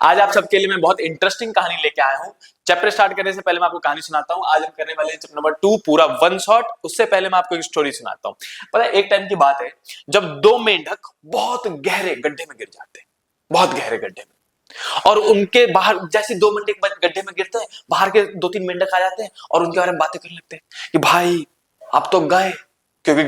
आज आप सबके लिए मैं बहुत इंटरेस्टिंग कहानी लेके आया हूँ। चैप्टर स्टार्ट करने से पहले मैं आपको कहानी सुनाता हूँ। आज हम करने वाले हैं चैप्टर नंबर 2 पूरा वन शॉट। उससे पहले मैं आपको एक स्टोरी सुनाता हूँ। पता है, एक टाइम की बात है जब दो मेंढक बहुत गहरे गड्ढे में गिर जाते हैं, बहुत गहरे गड्ढे में, और उनके बाहर जैसे दो मेंढक गड्ढे में गिरते हैं, बाहर के दो तीन मेंढक आ जाते हैं और उनके बारे में बातें करने लगते हैं कि भाई अब तो गए, क्योंकि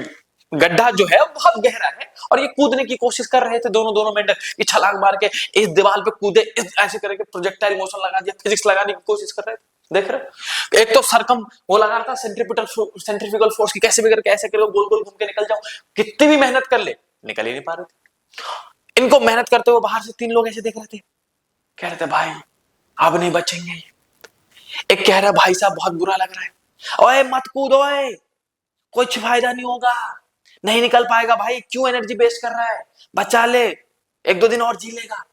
गड्ढा जो है बहुत गहरा है और ये कूदने की कोशिश कर रहे थे दोनों दोनों मेंढक कि छलांग मार के इस दीवार पे कूदे, इस ऐसे करके प्रोजेक्टाइल मोशन लगा दिया, फिजिक्स लगाने की कोशिश कर रहे थे। देख रहे हो, एक तो सरकम वो लगा रहा था सेंट्रीफ्यूगल फोर्स की, कैसे भी करके ऐसे करो गोल गोल घूम के निकल जाओ। कितनी भी मेहनत कर ले, निकल ही नहीं पा रहे थे। इनको मेहनत करते हुए बाहर से तीन लोग ऐसे देख रहे थे, कह रहे थे भाई अब नहीं बचेंगे ये। एक कह रहा भाई साहब बहुत बुरा लग रहा है, ओए मत कूदो, कुछ फायदा नहीं होगा, नहीं निकल पाएगा भाई, क्यों एनर्जी वेस्ट कर रहा है, बचा ले, एक दो दिन और जी लेगा।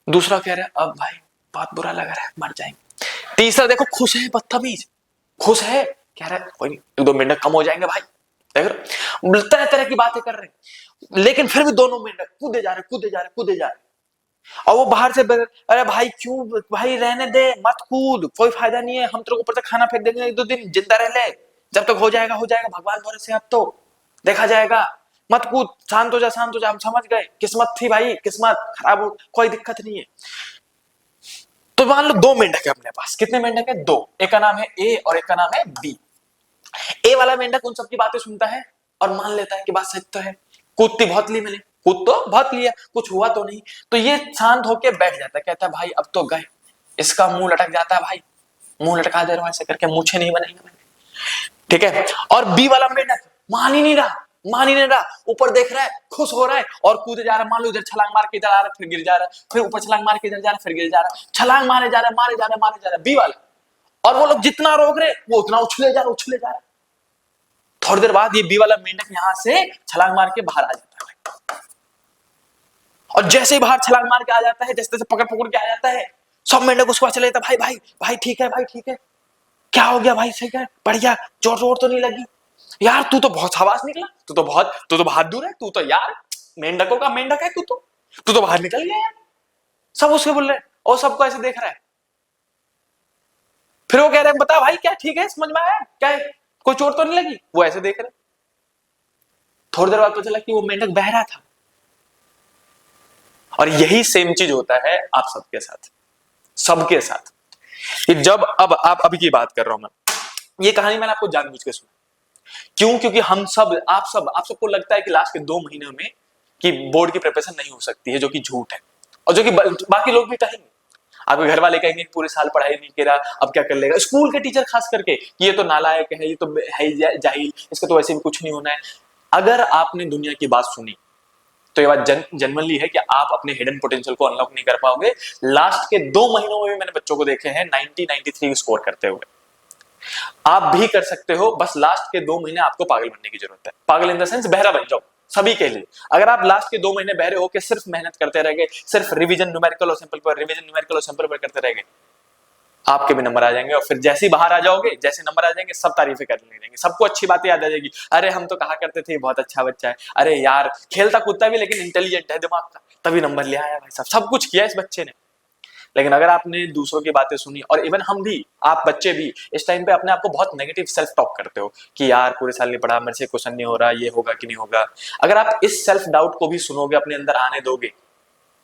दूसरा कह रहा है अब भाई बहुत बुरा लग रहा है, मर जाएंगे। तीसरा देखो खुश है, बदतमीज खुश है, कह रहा है कोई नहीं, एक दो मेंढक कम हो जाएंगे भाई। देख रहे, तरह तरह की बातें कर रहे हैं, लेकिन फिर भी दोनों मेंढक कूदे जा रहे कूदे जा रहे कूदे जा रहे। और वो बाहर से अरे भाई क्यों भाई, रहने दे, मत कूद, कोई फायदा नहीं है, हम तेरे को ऊपर से खाना फेंक देंगे, एक दो दिन जिंदा रह ले, जब तक हो जाएगा भगवान भरोसे से, अब तो देखा जाएगा, मत कूद, शांत हो जा शांत हो जा, हम समझ गए, किस्मत थी भाई, किस्मत खराब हो, कोई दिक्कत नहीं है। तो मान लो दो मेंढक है अपने पास, कितने मेंढक है? दो। एक का नाम है ए और एक का नाम है बी। ए वाला मेंढक उन सबकी बातें सुनता है और मान लेता है कि बात सच तो है, कूदती बहुत ली मैंने, कूद तो बहुत लिया, कुछ हुआ तो नहीं, तो ये शांत होके बैठ जाता है, कहता है भाई अब तो गए। इसका मुंह लटक जाता है, भाई मुंह लटका दे रहा हूं ऐसे करके, मूछे नहीं बनेंगे मैंने, ठीक है। और बी वाला मेंढक मान ही नहीं रहा, ऊपर देख रहा है, खुश हो रहा है और कूदे जा रहा है। मान लो इधर छलांग मार के इधर आ रहा है, फिर गिर जा रहा है, फिर ऊपर छलांग मार के इधर जा रहा है, फिर गिर जा रहा है, छलांग मारे जा रहा है बी वाला। और वो लोग जितना रोक रहे वो उतना उछले जा रहा है। थोड़ी देर बाद ये बी वाला मेंढक यहां से छलांग मार के बाहर आ जाता है, और जैसे ही बाहर छलांग मार के आ जाता है, जैसे जैसे पकड़ पकड़ के आ जाता है, सब मेंढक उसको चले जाता है, भाई भाई भाई ठीक है, भाई ठीक है, क्या हो गया भाई, सही है, बढ़िया, जोर तो नहीं लगी यार, तू तो बहुत शाबाश निकला, तू तो बहादुर है, तू तो यार मेंढकों का मेंढक है, तू तो बाहर निकल गया यार। सब उसके बोल रहे हैं और सबको ऐसे देख रहा है। फिर वो कह रहे हैं बता भाई क्या ठीक है, समझ में आया क्या है? कोई चोट तो नहीं लगी? वो ऐसे देख रहे। थोड़ी देर बाद पता चला कि वो मेंढक बहरा था। और यही सेम चीज होता है आप सबके सबके साथ। कि जब अब आप अभी की बात कर रहा हूं मैं, ये कहानी मैंने आपको जानबूझ के सुना, क्यों? क्योंकि हम सब आप सबको लगता है कि लास्ट के 2 महीनों में कि बोर्ड की प्रिपरेशन नहीं हो सकती है, जो कि झूठ है, और जो कि बाकी लोग भी कहेंगे, आपके घर वाले कहेंगे पूरे साल पढ़ाई नहीं किया, अब क्या कर लेगा, स्कूल के टीचर खास करके, ये तो नालायक है, ये तो है जाहिल, इसका तो वैसे भी कुछ नहीं होना है। अगर आपने दुनिया की बात सुनी तो ये बात जनरली है कि आप अपने हिडन पोटेंशियल को अनलॉक नहीं कर पाओगे। लास्ट के 2 महीनों में भी मैंने बच्चों को देखे हैं 90 93 स्कोर करते हुए। आप भी कर सकते हो, बस लास्ट के 2 महीने आपको पागल बनने की जरूरत है। पागल इन द सेंस बहरा बन जाओ सभी के लिए। अगर आप लास्ट के 2 महीने बहरे होकर सिर्फ मेहनत करते रह गए, सिर्फ रिवीजन न्यूमेरिकल और सिंपल पर करते रह गए, आपके भी नंबर आ जाएंगे, और फिर जैसे ही बाहर आ जाओगे, जैसे नंबर आ जाएंगे, सब तारीफें करने लगेंगे, सबको अच्छी बातें याद आ जाएगी, अरे हम तो कहा करते थे बहुत अच्छा बच्चा है, अरे यार खेलता कूदता भी लेकिन इंटेलिजेंट है दिमाग का, तभी नंबर ले आया भाई साहब, सब कुछ किया इस बच्चे ने। लेकिन अगर आपने दूसरों की बातें सुनी, और इवन हम भी, आप बच्चे भी इस टाइम पे अपने आप को बहुत नेगेटिव सेल्फ टॉक करते हो कि यार पूरे साल नहीं पढ़ा, मेरे से क्वेश्चन नहीं हो रहा, ये होगा कि नहीं होगा। अगर आप इस सेल्फ डाउट को भी सुनोगे, अपने अंदर आने दोगे,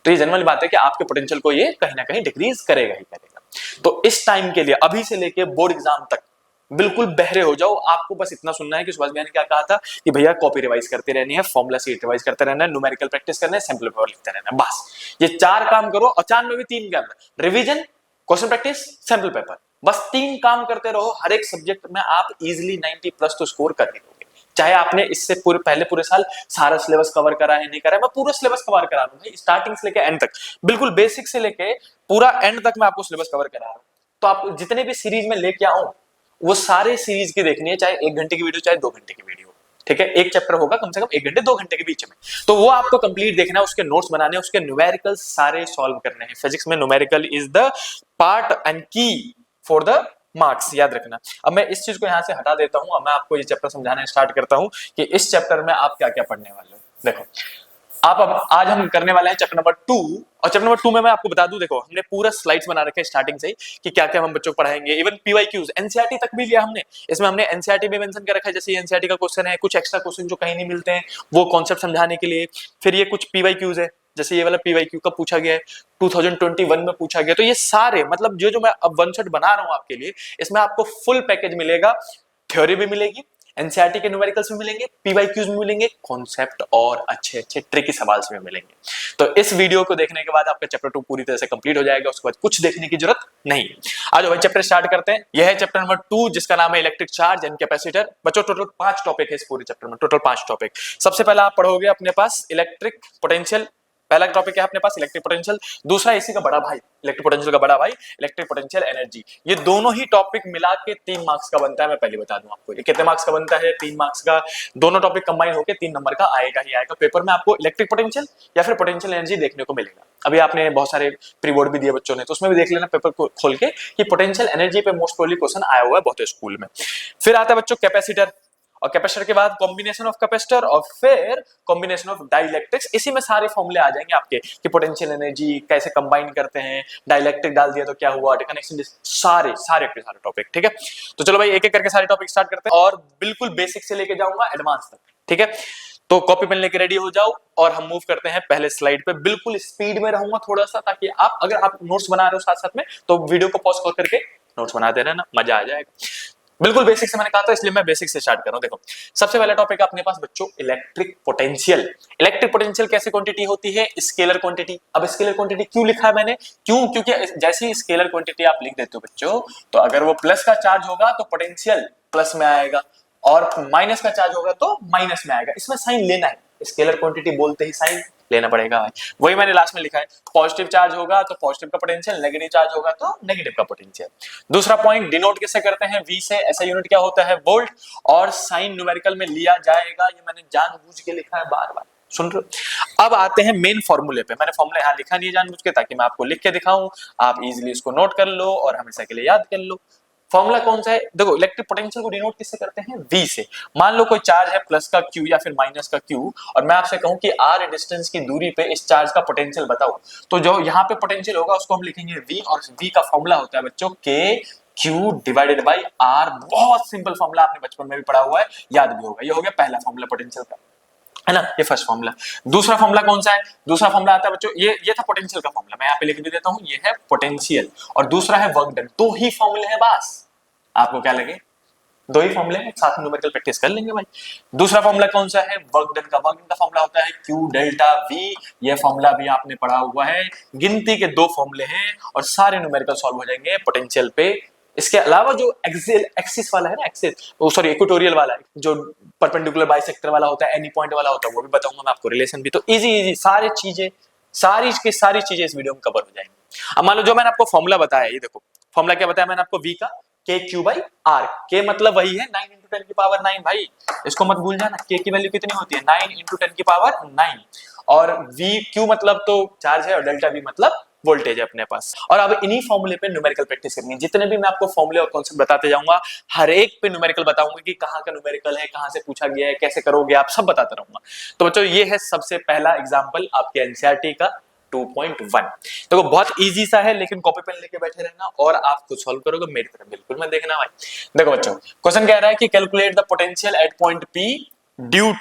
तो ये जनरल बात है कि आपके पोटेंशियल को ये कहीं ना कहीं डिक्रीज करेगा ही करेगा। तो इस टाइम के लिए अभी से लेके बोर्ड एग्जाम तक बिल्कुल बहरे हो जाओ। आपको बस इतना सुनना है कि सुभाष भैया ने क्या कहा था कि भैया कॉपी रिवाइज करते रहनी है, फॉर्मूला सीट रिवाइज करते रहना है, न्यूमेरिकल प्रैक्टिस करना है, सैंपल पेपर लिखते रहना है, बस ये 4 काम करो। और 4 में भी 3 काम, revision, question practice, sample paper, बस 3 काम करते रहो। हर एक सब्जेक्ट में आप इजिली 90+ तो स्कोर कर ही दोगे। चाहे आपने इससे पूरे साल सारा सिलेबस कवर करा है नहीं करा है, मैं पूरा सिलेबस कवर करा रहा हूं भाई, स्टार्टिंग से लेके एंड तक, बिल्कुल बेसिक से लेके पूरा एंड तक मैं आपको सिलेबस कवर करा रहा हूं। तो आप जितने भी सीरीज में लेके आऊं, वो सारे सीरीज की देखनी है, चाहे 1 घंटे की वीडियो, चाहे 2 घंटे की वीडियो, ठीक है। एक चैप्टर होगा कम से कम 1 घंटे 2 घंटे के बीच में, तो वो आपको कंप्लीट देखना है, उसके नोट्स बनाने हैं, उसके न्यूमेरिकल सारे सॉल्व करने हैं। फिजिक्स में numerical is the part and की फॉर द मार्क्स, याद रखना। अब मैं इस चीज को यहां से हटा देता हूं, अब मैं आपको ये चैप्टर समझाना स्टार्ट करता हूं कि इस चैप्टर में आप क्या क्या पढ़ने वाले हो। देखो, अब आज हम करने वाले हैं चैप्टर नंबर 2। और चैप्टर नंबर 2 में मैं आपको बता दूं, देखो हमने पूरा स्लाइड्स बना रखे हैं स्टार्टिंग से ही कि क्या क्या हम बच्चों को पढ़ाएंगे। इवन पीवाईक्यूज एनसीईआरटी तक भी लिया हमने, इसमें हमने एनसीईआरटी भी मेंशन कर रखा है, जैसे एनसीईआरटी का क्वेश्चन है, कुछ एक्स्ट्रा क्वेश्चन जो कहीं नहीं मिलते हैं वो कॉन्सेप्ट समझाने के लिए। फिर ये कुछ पीवाईक्यूज है, जैसे ये वाला पीवाईक्यू का पूछा गया है 2021 में पूछा गया। तो ये सारे मतलब जो जो मैं अब वन शॉट बना रहा हूं आपके लिए, इसमें आपको फुल पैकेज मिलेगा। थ्योरी भी मिलेगी, एनसीईआरटी के न्यूमेरिकल्स भी मिलेंगे, पीवाईक्यूज भी मिलेंगे, कॉन्सेप्ट और अच्छे अच्छे ट्रिकी सवाल भी मिलेंगे। तो इस वीडियो को देखने के बाद आपका चैप्टर 2 पूरी तरह से कंप्लीट हो जाएगा, उसके बाद कुछ देखने की जरूरत नहीं। आज भाई चैप्टर स्टार्ट करते हैं। यह है चैप्टर नंबर 2 जिसका नाम है इलेक्ट्रिक चार्ज एंड कैपेसिटर। बच्चों टोटल 5 टॉपिक है इस पूरे चैप्टर में, टोटल 5 टॉपिक। सबसे पहला आप पढ़ोगे अपने पास इलेक्ट्रिक पोटेंशियल, पहला टॉपिक है अपने पास इलेक्ट्रिक पोटेंशियल। दूसरा इसी का बड़ा भाई, इलेक्ट्रिक पोटेंशियल का बड़ा भाई इलेक्ट्रिक पोटेंशियल एनर्जी। ये दोनों ही टॉपिक मिला के 3 मार्क्स का बनता है। मैं पहले बता दूं आपको ये कितने मार्क्स का बनता है, 3 मार्क्स का। दोनों टॉपिक कंबाइन होकर 3 नंबर का आएगा ही आएगा पेपर में। आपको इलेक्ट्रिक पोटेंशियल या फिर पोटेंशियल एनर्जी देखने को मिलेगा। अभी आपने बहुत सारे प्री बोर्ड भी दिए बच्चों ने, तो उसमें भी देख लेना पेपर को खोल के कि पोटेंशियल एनर्जी पे मोस्ट प्रोबेबली क्वेश्चन आया हुआ है बहुत स्कूल में। फिर आता है बच्चों कैपेसिटर, और कैपेसिटर के बाद कॉम्बिनेशन ऑफ कैपेसिटर, और फिर कॉम्बिनेशन ऑफ डाइलेक्ट्रिक्स। इसी में सारे फॉर्मूले आ जाएंगे आपके कि पोटेंशियल एनर्जी कैसे कंबाइन करते हैं, डाइलेक्ट्रिक डाल दिया तो क्या हुआ, कनेक्शन, सारे सारे के सारे टॉपिक। ठीक है, तो चलो भाई एक एक करके सारे टॉपिक स्टार्ट करते हैं, और बिल्कुल बेसिक से लेके जाऊंगा एडवांस तक। ठीक है, तो कॉपी पेन लेके रेडी हो जाओ और हम मूव करते हैं पहले स्लाइड पे। बिल्कुल स्पीड में रहूंगा थोड़ा सा, ताकि आप अगर आप नोट्स बना रहे हो साथ साथ में तो वीडियो को पॉज करके नोट्स बनाते रहना, मजा आ जाएगा। बिल्कुल बेसिक से मैंने कहा था, इसलिए मैं बेसिक से स्टार्ट कर रहा हूं। देखो सबसे पहला टॉपिक अपने पास बच्चों इलेक्ट्रिक पोटेंशियल। इलेक्ट्रिक पोटेंशियल कैसे क्वांटिटी होती है, स्केलर क्वांटिटी। अब स्केलर क्वांटिटी क्यों लिखा है मैंने, क्योंकि जैसे ही स्केलर क्वांटिटी आप लिख देते हो बच्चों, तो अगर वो प्लस का चार्ज होगा तो पोटेंशियल प्लस में आएगा, और माइनस का चार्ज होगा तो माइनस में आएगा। इसमें साइन लेना है, स्केलर क्वांटिटी बोलते ही साइन लेना पड़ेगा भाई। वही मैंने लास्ट में लिखा है, पॉजिटिव चार्ज होगा तो पॉजिटिव का पोटेंशियल, नेगेटिव चार्ज होगा तो नेगेटिव का पोटेंशियल। दूसरा पॉइंट, डिनोट किससे करते हैं, वी से। ऐसा यूनिट क्या होता है, वोल्ट, और साइन न्यूमेरिकल में लिया जाएगा। ये मैंने जानबूझ के लिखा है, बार बार सुन रहे हो। अब आते हैं मेन फॉर्मूले पे। मैंने फॉर्मूला यहाँ लिखा नहीं है जानबूझ के, ताकि मैं आपको लिख के दिखाऊं, आप इजीली इसको नोट कर लो और हमेशा के लिए याद कर लो। फॉर्मूला कौन सा है, देखो इलेक्ट्रिक पोटेंशियल को डिनोट किससे करते हैं, V से। मान लो कोई चार्ज है प्लस का Q या फिर माइनस का Q, और मैं आपसे कहूं कि R डिस्टेंस की दूरी पे इस चार्ज का पोटेंशियल बताओ, तो जो यहाँ पे पोटेंशियल होगा उसको हम लिखेंगे V, और V का फॉर्मूला होता है बच्चों K Q divided by R। बहुत सिंपल फॉर्मूला, आपने बचपन में भी पढ़ा हुआ है, याद भी होगा। ये हो गया पहला फॉर्मूला पोटेंशियल का, है ना, ये फर्स्ट फॉर्मूला। दूसरा फॉर्मूला कौन सा है, दूसरा फॉर्मूला आता है बच्चों, ये था पोटेंशियल का फॉर्मूला, मैं यहाँ पे लिख भी देता हूँ, ये है पोटेंशियल, और दूसरा है वर्क डन। दो ही फॉर्मूले हैं बस, आपको क्या लगे, दो ही फॉर्मूले हैं, साथ में न्यूमेरिकल प्रैक्टिस कर लेंगे भाई। दूसरा फॉर्मूला कौन सा है, वर्क डन का। वर्क डन का फॉर्मूला होता है Q डेल्टा V। ये फॉर्मूला भी आपने पढ़ा हुआ है। गिनती के 2 फॉर्मूले हैं और सारे न्यूमेरिकल सॉल्व हो जाएंगे पोटेंशियल पे। इसके अलावा जो एक्सिस वाला है ना, एक्सिस सॉरी इक्वेटोरियल वाला है, जो परपेंडिकुलर बाइसेक्टर वाला होता है, एनी पॉइंट वाला होता है, वो भी बताऊंगा मैं आपको, रिलेशन भी। तो इजी सारी चीजें, सारी चीजें इस वीडियो में कवर हो जाएंगी। अब मान लो जो मैंने आपको फॉर्मूला बताया, ये देखो फॉर्मूला क्या बताया मैंने आपको, V का K Q by R। K मतलब वही है 9 × 10 की पावर 9 भाई, इसको मत भूल जाना। K की वैल्यू कितनी होती है, 9 × 10 की पावर 9। और V Q मतलब तो चार्ज है, और डेल्टा V मतलब वोल्टेज है अपने पास। और अब इन्हीं फॉर्मूले पे न्यूमेरिकल प्रैक्टिस करनी है। जितने भी मैं आपको फॉर्मूले और कॉन्सेप्ट बताते जाऊंगा, हर एक पे न्यूमेरिकल बताऊंगा कि कहाँ का न्यूमेरिकल है, कहाँ से पूछा गया है, कैसे करोगे आप, सब बताता रहूंगा। तो बच्चों ये है सबसे पहला एग्जाम्पल आपके एनसीईआरटी का 2.1। देखो बहुत इजी सा है, लेकिन कॉपी पेन लेके बैठे रहना और आप खुद सॉल्व करोगे, मेरी तरह बिल्कुल मत देखना भाई। देखो बच्चों क्वेश्चन कह रहा है कि calculate the potential at point P due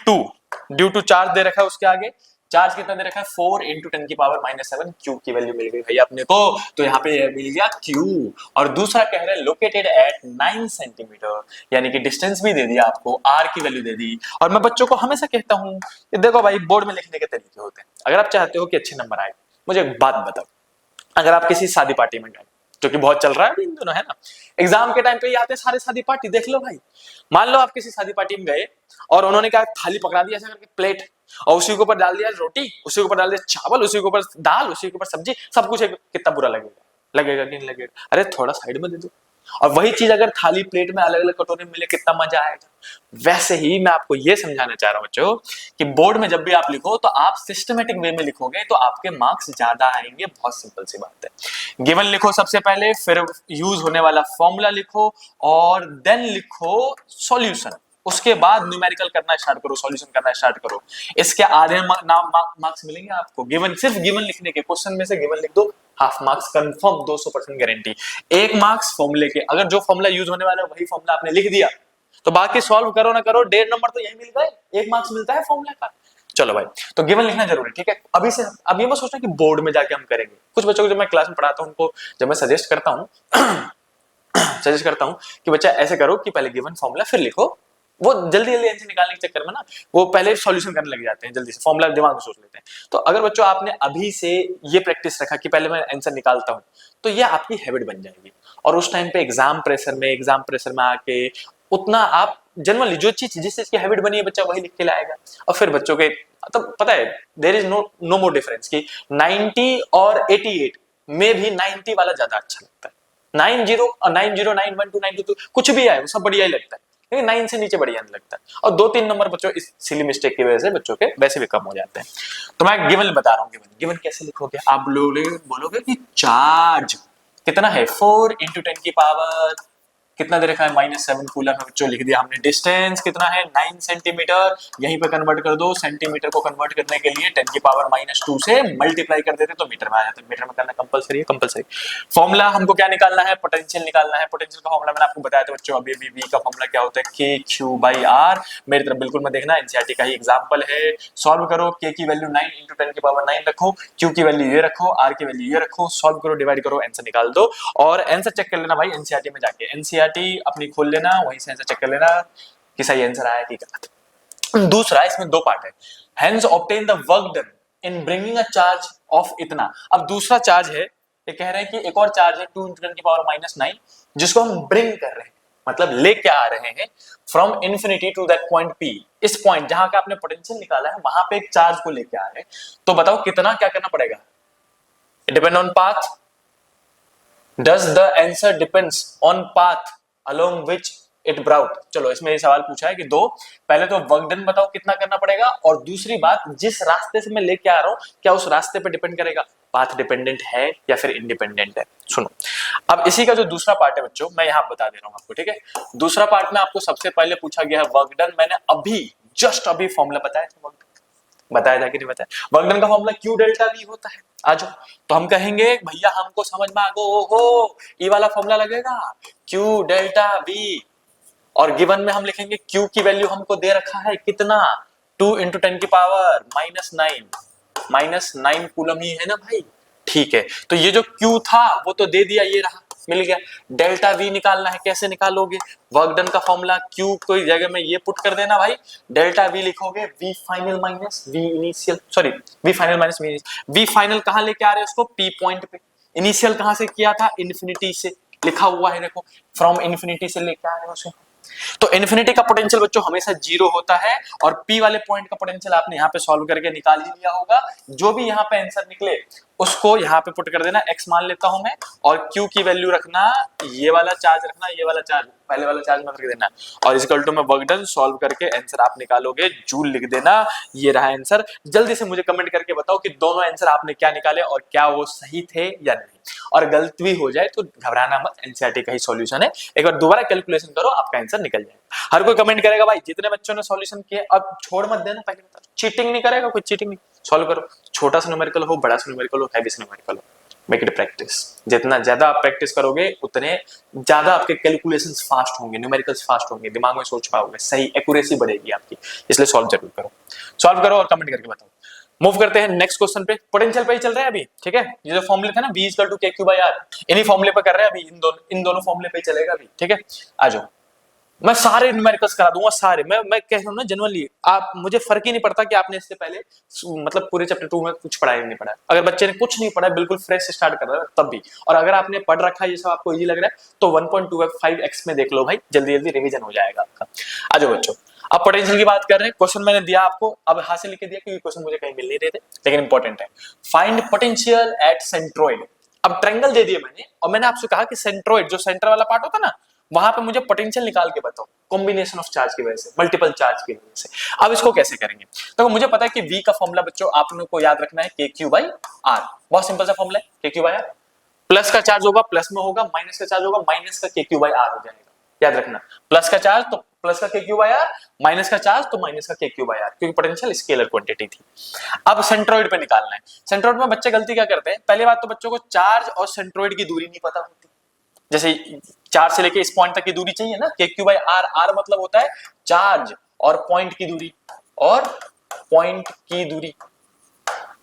to charge दे रखा है, उसके आगे चार्ज कितना दे रखा है, 4 × 10 की पावर -7। Q की वैल्यू मिल गई भाई अपने को, तो यहाँ पे मिल गया Q। और दूसरा कह रहा है लोकेटेड एट 9 सेंटीमीटर, यानी कि डिस्टेंस भी दे दिया आपको, R की वैल्यू दे दी। और मैं बच्चों को हमेशा कहता हूँ कि देखो भाई बोर्ड में लिखने के तरीके होते हैं। अगर आप चाहते हो कि अच्छे नंबर आए, मुझे एक बात बताओ, अगर आप किसी शादी पार्टी में गए, जो कि बहुत चल रहा है इन दोनों, है ना, एग्जाम के टाइम पे ही आते हैं सारे शादी पार्टी, देख लो भाई। मान लो आप किसी शादी पार्टी में गए और उन्होंने क्या थाली पकड़ा दिया ऐसा करके, प्लेट, और उसी के ऊपर डाल दिया रोटी, उसी के ऊपर डाल दिया चावल, उसी के ऊपर दाल, उसी के ऊपर सब्जी, सब कुछ है, कितना बुरा लगेगा, लगेगा कि नहीं लगेगा, अरे थोड़ा साइड में दे दो। और वही चीज अगर थाली प्लेट में अलग अलग कटोरे में मिले, कितना मजा आएगा। वैसे ही मैं आपको ये समझाना चाह रहा हूं बच्चों कि बोर्ड में जब भी आप लिखो तो आप सिस्टमेटिक वे में लिखोगे तो आपके मार्क्स ज्यादा आएंगे। बहुत सिंपल सी बात है। गिवन लिखो सबसे पहले, फिर यूज होने वाला फॉर्मूला लिखो, और देन लिखो सॉल्यूशन। उसके बाद न्यूमेरिकल करना स्टार्ट करो, सॉल्यूशन करना स्टार्ट करो। इसके आधे मार्क्स मिलेंगे आपको। गिवन, सिर्फ गिवन लिखने के, क्वेश्चन में से गिवन लिख दो, half marks confirm, 200% guarantee. 1 marks फॉर्मूले के, अगर जो फॉर्मूला यूज होने वाला है वही फॉर्मूला आपने लिख दिया तो बाकी सॉल्व करो ना करो 1.5 नंबर तो यही मिल गए, 1 मार्क्स मिलता है फॉर्मूला का। चलो भाई, तो गिवन लिखना जरूरी, ठीक है। अभी से अब ये मत सोचना कि बोर्ड में जाके हम करेंगे। कुछ बच्चों को जब मैं क्लास में पढ़ाता हूं उनको जब मैं सजेस्ट करता हूं कि बच्चा ऐसे करो कि पहले गिवन फॉर्मूला फिर लिखो, वो जल्दी जल्दी आंसर निकालने के चक्कर में ना वो पहले सॉल्यूशन करने लग जाते हैं, जल्दी से फॉर्मूला दिमाग में सोच लेते हैं। तो अगर बच्चों आपने अभी से ये प्रैक्टिस रखा कि पहले मैं आंसर निकालता हूं तो ये आपकी हैबिट बन जाएगी। और उस टाइम पे एग्जाम प्रेशर में आके उतना आप जनरली जो चीज जिस चीज की हैबिट बनी है बच्चा वही लिख के लाएगा। और फिर बच्चों के तो पता है there is no more difference कि 90 और 88 में भी 90 वाला ज्यादा अच्छा लगता है। 90 और 90, 912, 922 कुछ भी आए वो सब बढ़िया ही लगता है, लेकिन 9 से नीचे बढ़िया नहीं लगता। और 2-3 नंबर बच्चों इस सिली मिस्टेक की वजह से बच्चों के वैसे भी कम हो जाते हैं। तो मैं गिवन बता रहा हूँ, गिवन कैसे लिखोगे आप बोलोगे कि चार्ज कितना है 4 × 10 की पावर कितना दे रखा है -7 कूलम है बच्चों, लिख दिया हमने। डिस्टेंस कितना है 9 सेंटीमीटर, यहीं पे कन्वर्ट कर दो, सेंटीमीटर को कन्वर्ट करने के लिए 10 की पावर -2 से मल्टीप्लाई कर देते तो मीटर में आ जाता है। मीटर में करना कंपलसरी है, कंपलसरी। फॉर्मूला हमको क्या निकालना है, पोटेंशियल निकालना है। पोटेंशियल का फॉर्मूला मैंने आपको बताया था बच्चों अभी अभी, V का फॉर्मूला क्या होता है KQ/R। मेरी तरफ बिल्कुल मत देखना, एनसीईआरटी का ही एग्जांपल है। सॉल्व करो, K की वैल्यू 9 × 10 की पावर 9 रखो, Q की वैल्यू ये रखो, R की वैल्यू ये रखो, सॉल्व करो, डिवाइड करो, आंसर निकाल दो। और आंसर चेक कर लेना भाई एनसीईआरटी में जाके, एनसीईआरटी अपनी खोल लेना, वहीं से आंसर चेक कर लेना कि सही आंसर आया कि गलत। दूसरा, इसमें 2 पार्ट है। Hence obtain the work done in bringing a charge of इतना। अब दूसरा चार्ज है, ये कह रहे हैं कि एक और चार्ज है 2 × 10 की पावर -9 जिसको हम ब्रिंग कर रहे हैं, मतलब लेके आ रहे हैं from infinity to that point P। इस पॉइंट जहां का आपने पोटेंशियल निकाला है वहां पे एक चार्ज को लेके आ रहे हैं, तो बताओ कितना क्या करना पड़ेगा। Depend on path, does the answer depends on path along which it brought। चलो इसमें ये सवाल पूछा है कि 2, पहले तो वर्क डन बताओ कितना करना पड़ेगा, और दूसरी बात जिस रास्ते से मैं लेके आ रहा हूं क्या उस रास्ते पे डिपेंड करेगा, पाथ डिपेंडेंट है या फिर इंडिपेंडेंट है। सुनो, अब इसी का जो दूसरा पार्ट है बच्चों मैं यहां बता दे रहा हूं आपको, ठीक है। दूसरा पार्ट में आपको सबसे पहले पूछा गया है वर्क डन, मैंने अभी जस्ट अभी फॉर्मूला बताया था, बताया था कि नहीं बताया। वर्क डन का फॉर्मूला Q∆V होता है। आज तो हम कहेंगे भैया हमको समझ में आ गो हो ये वाला फॉर्मूला लगेगा Q∆V, और गिवन में हम लिखेंगे Q की वैल्यू हमको दे रखा है कितना 2 × 10 की पावर -9 कूलम ही है ना भाई, ठीक है। तो ये जो Q था वो तो दे दिया, ये रहा, मिल गया। ∆V निकालना है, कैसे निकालोगे, वर्क डन का फॉर्मूला Q कोई जगह में ये पुट कर देना भाई, ∆V लिखोगे V final minus V initial, sorry V final minus V initial. V final कहां लेके आ रहे हैं उसको, P पॉइंट पे। इनिशियल कहां से किया था, इन्फिनिटी से, लिखा हुआ है देखो, फ्रॉम इन्फिनिटी से लेके आ रहे हैं उसे। तो इन्फिनिटी का पोटेंशियल बच्चों हमेशा 0 होता है, और P वाले पॉइंट का पोटेंशियल आपने यहाँ पे सॉल्व करके निकाल ही लिया होगा। जो भी यहाँ पे आंसर निकले उसको यहाँ पे पुट कर देना, x मान लेता हूं मैं, और Q की वैल्यू रखना, ये वाला चार्ज रखना, ये वाला चार्ज पहले वाला चार्ज मत रख देना, और इक्वल टू में वर्क डन सॉल्व करके आंसर आप निकालोगे, जूल लिख देना। ये रहा आंसर। जल्दी से मुझे कमेंट करके बताओ कि दोनों आंसर आपने क्या निकाले और क्या वो सही थे या नहीं, और गलत भी हो जाए तो घबराना मत, एनसीईआरटी का ही सॉल्यूशन है, एक बार दोबारा कैलकुलेशन करो आपका आंसर निकल जाएगा। हर कोई कमेंट करेगा भाई जितने बच्चों ने सॉल्यूशन किए, अब छोड़ मत देना, पहले बता, चीटिंग नहीं करेगा कोई, चीटिंग नहीं, सॉल्व करो, छोटा सा न्यूमेरिकल हो, बड़ा सा न्यूमेरिकल हो, हैवी सा न्यूमेरिकल हो, मेक इट प्रैक्टिस। जितना ज्यादा आप प्रैक्टिस करोगे उतने ज्यादा आपके कैलकुलेशंस फास्ट होंगे, न्यूमेरिकल्स फास्ट होंगे, दिमाग में सोच पाओगे, सही एक्यूरेसी बढ़ेगी आपकी, इसलिए सॉल्व जरूर करो, सॉल्व करो और कमेंट करके बताओ। मूव करते हैं नेक्स्ट क्वेश्चन पे, पोटेंशियल पे ही चल रहा है अभी, ठीक है। ये जो फॉर्मूले थे ना V = KQ/R, इन्हीं फॉर्मूले पे कर रहे हैं अभी, इन दोनों फॉर्मूले पे ही चलेगा अभी, ठीक है। आ जाओ, मैं सारे न्यूमेरिकल्स करा दूंगा, सारे। मैं कह रहा हूं ना जनरली, आप मुझे फर्क ही नहीं पड़ता कि आपने इससे पहले मतलब पूरे चैप्टर 2 में कुछ पढ़ा ही नहीं पढ़ा। अगर बच्चे ने कुछ नहीं पढ़ा, बिल्कुल फ्रेश स्टार्ट कर रहा है तब भी, और अगर आपने पढ़ रखा है ये सब आपको इजी लग रहा है तो 1.25x में देख लो भाई, जल्दी जल्दी रिवीजन हो जाएगा आपका। आ जाओ बच्चों, अब पोटेंशियल की बात कर रहे हैं। क्वेश्चन मैंने दिया आपको, अब हाथ से लिख के दिया क्योंकि क्वेश्चन मुझे कहीं मिल नहीं रहे थे, लेकिन इंपॉर्टेंट है। Find potential at centroid. अब ट्रायंगल दे दिया मैंने, और मैंने आपसे कहा कि सेंट्रोइड जो सेंटर वाला पार्ट होता है ना, वहां पे मुझे पोटेंशियल निकाल के बताओ, कॉम्बिनेशन ऑफ चार्ज की वजह से, मल्टीपल चार्ज की वजह से। अब इसको कैसे करेंगे, तो मुझे पता है कि V का फॉर्मूला बच्चों आप लोगों को याद रखना है KQ/R, बहुत सिंपल सा फॉर्मूला है KQ/R। प्लस का चार्ज होगा प्लस में होगा, माइनस का चार्ज होगा माइनस का KQ/R हो जाएगा, याद रखना, प्लस का चार्ज तो प्लस का के क्यूब आया, माइनस का चार्ज तो माइनस का के क्यूब आया, क्योंकि पोटेंशियल स्केलर क्वांटिटी थी। अब सेंट्रोइड पे निकालना है। सेंट्रोइड में बच्चे गलती क्या करते हैं, पहली बात तो बच्चों को चार्ज और सेंट्रोइड की दूरी नहीं पता होती। जैसे चार्ज से लेके इस पॉइंट तक की दूरी चाहिए ना, के क्यू बाई आर, आर मतलब होता है चार्ज और पॉइंट की दूरी, और पॉइंट की दूरी,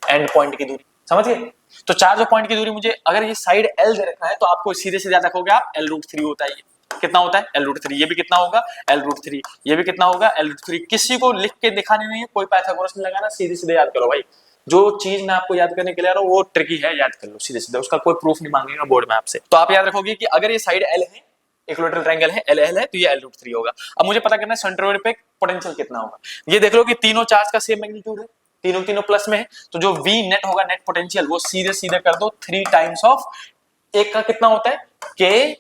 एंड पॉइंट की दूरी, समझ गए? तो चार्ज और पॉइंट की दूरी मुझे अगर ये साइड एल दे रखा है तो आपको सीधे सीधे याद रखोगे आप एल रूट थ्री होता है। ये कितना होता है? L root three. ये भी कितना होगा? L root three. ये भी कितना होगा? L root three. किसी को लिख के दिखाने नहीं है, कोई पाइथागोरस नहीं लगाना, सीधे सीधे याद करो भाई। जो चीज मैं आपको याद करने के लिए आ रहा हूँ वो ट्रिकी है, याद कर लो सीधे सीधे, उसका कोई प्रूफ नहीं मांगेगा बोर्ड में आपसे। तो आप याद रखोगे कि अगर ये साइड एल है, इक्विलैटरल ट्रायंगल है, एल एल है, तो ये एल रूट थ्री होगा। अब मुझे पता करना है सेंट्रोइड पे पोटेंशियल कितना होगा। ये देख लो कि तीनों चार्ज का सेम मैग्नीट्यूड है, तीनों तीनों प्लस में है, तो जो वी नेट होगा, नेट पोटेंशियल, वो सीधे सीधे कर दो 3 टाइम्स ऑफ एक का कितना होता है, के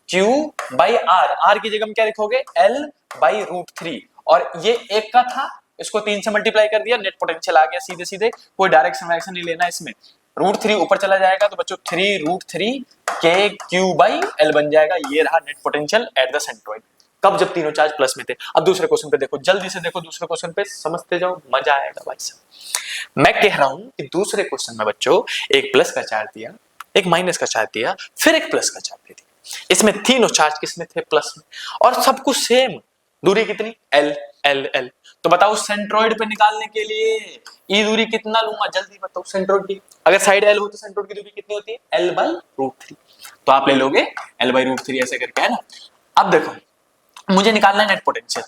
क्यू बाई आर, आर की जगह में क्या लिखोगे, एल बाई रूट थ्री, और ये एक का था, इसको 3 से मल्टीप्लाई कर दिया, नेट पोटेंशियल आ गया सीधे सीधे, कोई डायरेक्शन वायरेक्शन नहीं लेना इसमें। रूट थ्री ऊपर चला जाएगा तो बच्चों 3 रूट थ्री के क्यू बाई एल बन जाएगा। ये रहा net potential at the centroid. कब? जब तीनों चार्ज प्लस में थे। अब दूसरे क्वेश्चन पे देखो, जल्दी से देखो, दूसरे क्वेश्चन पे समझते जाओ, मजा आएगा भाई साहब। मैं कह रहा हूं कि दूसरे क्वेश्चन में बच्चों एक प्लस का चार्ज दिया, एक माइनस का चार्ज दिया, फिर एक प्लस का चार्ज दिया। इसमें तीनों चार्ज किसमें थे? प्लस में, और सब कुछ सेम। दूरी कितनी? L L L. तो बताओ सेंट्रोइड पे निकालने के लिए ई दूरी कितना लूंगा, जल्दी बताओ। सेंट्रोइड की अगर साइड एल हो तो सेंट्रोइड की दूरी कितनी होती है? L by root three. तो आप ले लोगे एल बाई रूट थ्री, ऐसे करके, है ना। अब देखो मुझे निकालना है नेट पोटेंशियल।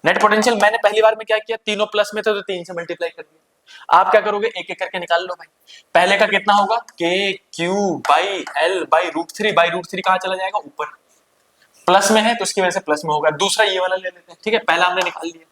नेट पोटेंशियल मैंने पहली बार में क्या किया, तीनों प्लस में थे तो 3 से मल्टीप्लाई कर दिया। आप क्या करोगे, एक एक करके निकाल लो भाई। पहले का कितना होगा, K Q by L by root three, by root three कहां चला जाएगा? ऊपर। प्लस में है तो उसकी वजह से प्लस में होगा। दूसरा ये वाला ले लेते हैं, ठीक है, पहला हमने निकाल लिया।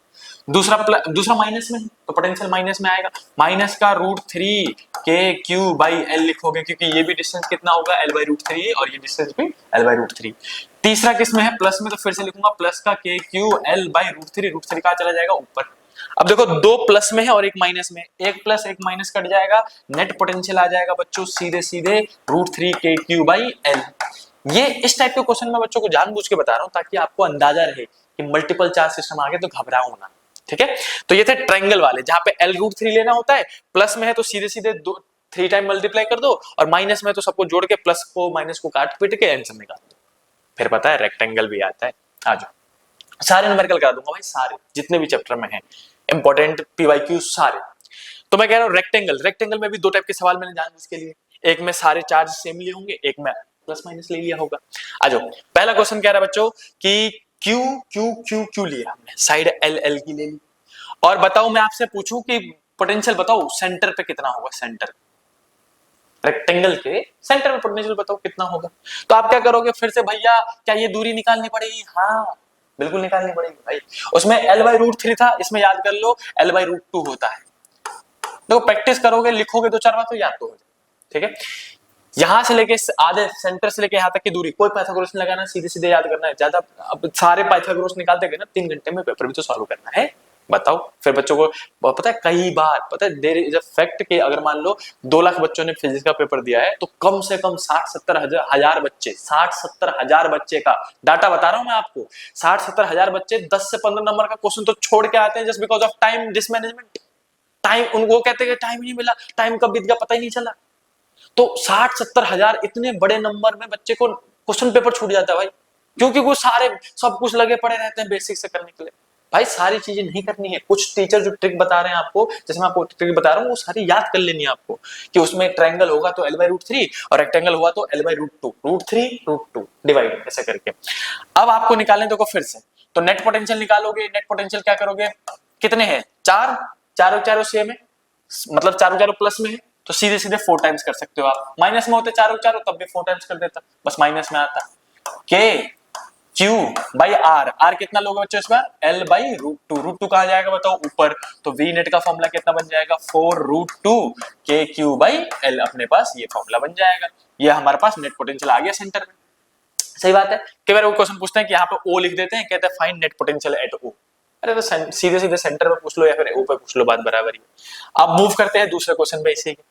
दूसरा माइनस में है तो पोटेंशियल माइनस में आएगा, माइनस का रूट थ्री के क्यू बाई एल लिखोगे, क्योंकि ये भी डिस्टेंस कितना होगा, एल बाई रूट थ्री, और ये डिस्टेंस भी एल बाई रूट थ्री। तीसरा किस में है? प्लस में, तो फिर से लिखूंगा प्लस का K Q L by root three, root three कहां चला जाएगा? ऊपर। अब देखो दो प्लस में है और एक माइनस में, एक प्लस एक माइनस कट जाएगा, नेट पोटेंशियल आ जाएगा बच्चों सीधे सीधे रूट थ्री के क्यू बाई एल। ये इस टाइप के क्वेश्चन में बच्चों को जानबूझ के बता रहा हूं ताकि आपको अंदाजा रहे कि मल्टीपल चार्ज सिस्टम आ गए तो घबराओ ना, ठीक है। तो ये थे ट्रायंगल वाले, जहां पे एल रूट थ्री लेना होता है, प्लस में है तो सीधे सीधे 3 टाइम मल्टीप्लाई कर दो, और माइनस में तो सबको जोड़ के प्लस को माइनस को काट पीट के आंसर निकाल दो। फिर पता है रेक्टेंगल भी आता है। आ जाओ, सारे न्यूमेरिकल करा दूंगा भाई, सारे जितने भी चैप्टर में हैं इंपॉर्टेंट पीवाईक्यू सारे। तो मैं कह रहा हूं रेक्टेंगल, रेक्टेंगल में भी 2 टाइप के सवाल मैंने जानबूझ के लिए, एक में सारे चार्ज सेम लिए होंगे, एक में प्लस माइनस ले लिया होगा। आ जाओ, पहला क्वेश्चन कह रहा है बच्चों कि क्यू क्यू क्यू क्यू लिया हमने, साइड एल एल की ले ली, और बताओ मैं आपसे पूछूं कि पोटेंशियल बताओ सेंटर पे कितना होगा, सेंटर रेक्टेंगल के सेंटर में पोटेंशियल बताओ कितना होगा। तो आप क्या करोगे, फिर से भैया क्या ये दूरी निकालनी पड़ेगी? हाँ बिल्कुल निकालनी पड़ेगी भाई। उसमें एल बाई रूट थ्री था, इसमें याद कर लो एल बाई रूट टू होता है। तो प्रैक्टिस करोगे, लिखोगे 2-4 बार तो याद तो हो जाए, ठीक है। यहां से लेके आधे सेंटर से लेके यहां तक की दूरी कोई पाइथागोरस नहीं लगाना, सीधे सीधे याद करना है। ज्यादा अब सारे पाइथागोरस निकालते गए ना 3 घंटे में पेपर भी तो सॉल्व करना है। बताओ फिर बच्चों को पता है, कई बार पता है देयर इज अ फैक्ट कि अगर मान लो 2 लाख बच्चों ने फिजिक्स का पेपर दिया है तो कम से कम 60-70 हजार बच्चे, 60-70 हजार बच्चे का डाटा बता रहा हूं मैं आपको, 60-70 हजार बच्चे 10 से 15 नंबर का क्वेश्चन तो छोड़ के आते हैं just because of time dismanagement. Time उनको कहते हैं टाइम नहीं मिला, टाइम कब बीत गया पता ही नहीं चला। तो 60-70 हजार इतने बड़े नंबर में बच्चे को क्वेश्चन पेपर छूट जाता है भाई, क्योंकि वो सारे सब कुछ लगे पड़े रहते हैं बेसिक से करने के लिए। भाई सारी चीजें नहीं करनी है, कुछ टीचर जो ट्रिक बता रहे हैं आपको, जैसे मैं आपको ट्रिक बता रहा हूँ वो सारी याद कर लेनी है आपको, कि उसमें ट्रायंगल होगा तो एल बाई रूट थ्री और रेक्टेंगल हुआ तो L by root two, root three root two divide ऐसे करके। अब आपको निकालने देखो फिर से, तो नेट पोटेंशियल निकालोगे, नेट पोटेंशियल क्या करोगे, कितने हैं, चारों सेम है, मतलब चारों प्लस में है, तो सीधे सीधे 4 टाइम्स कर सकते हो आप। माइनस में होते चारों तब भी 4 टाइम्स कर देता, बस माइनस में आता के क्यू बाई आर, आर कितना लोगे बच्चों इस बार, L by root two, root two कहां जाएगा बताओ, ऊपर। तो वी नेट का फॉर्मूला कितना बन जाएगा, 4 रूट टू के क्यू बाई एल, अपने पास ये फॉर्मूला बन जाएगा। ये हमारे पास नेट पोटेंशियल आ गया सेंटर में। सही बात है। कई बार वो क्वेश्चन पूछते हैं कि यहाँ पे ओ लिख देते हैं, कहते हैं फाइंड नेट पोटेंशियल एट ओ। अरे तो सीधे सीधे सेंटर पे पूछ लो या फिर ओ पे पूछ लो, बात बराबर ही। अब मूव करते हैं दूसरे क्वेश्चन पे इसी के।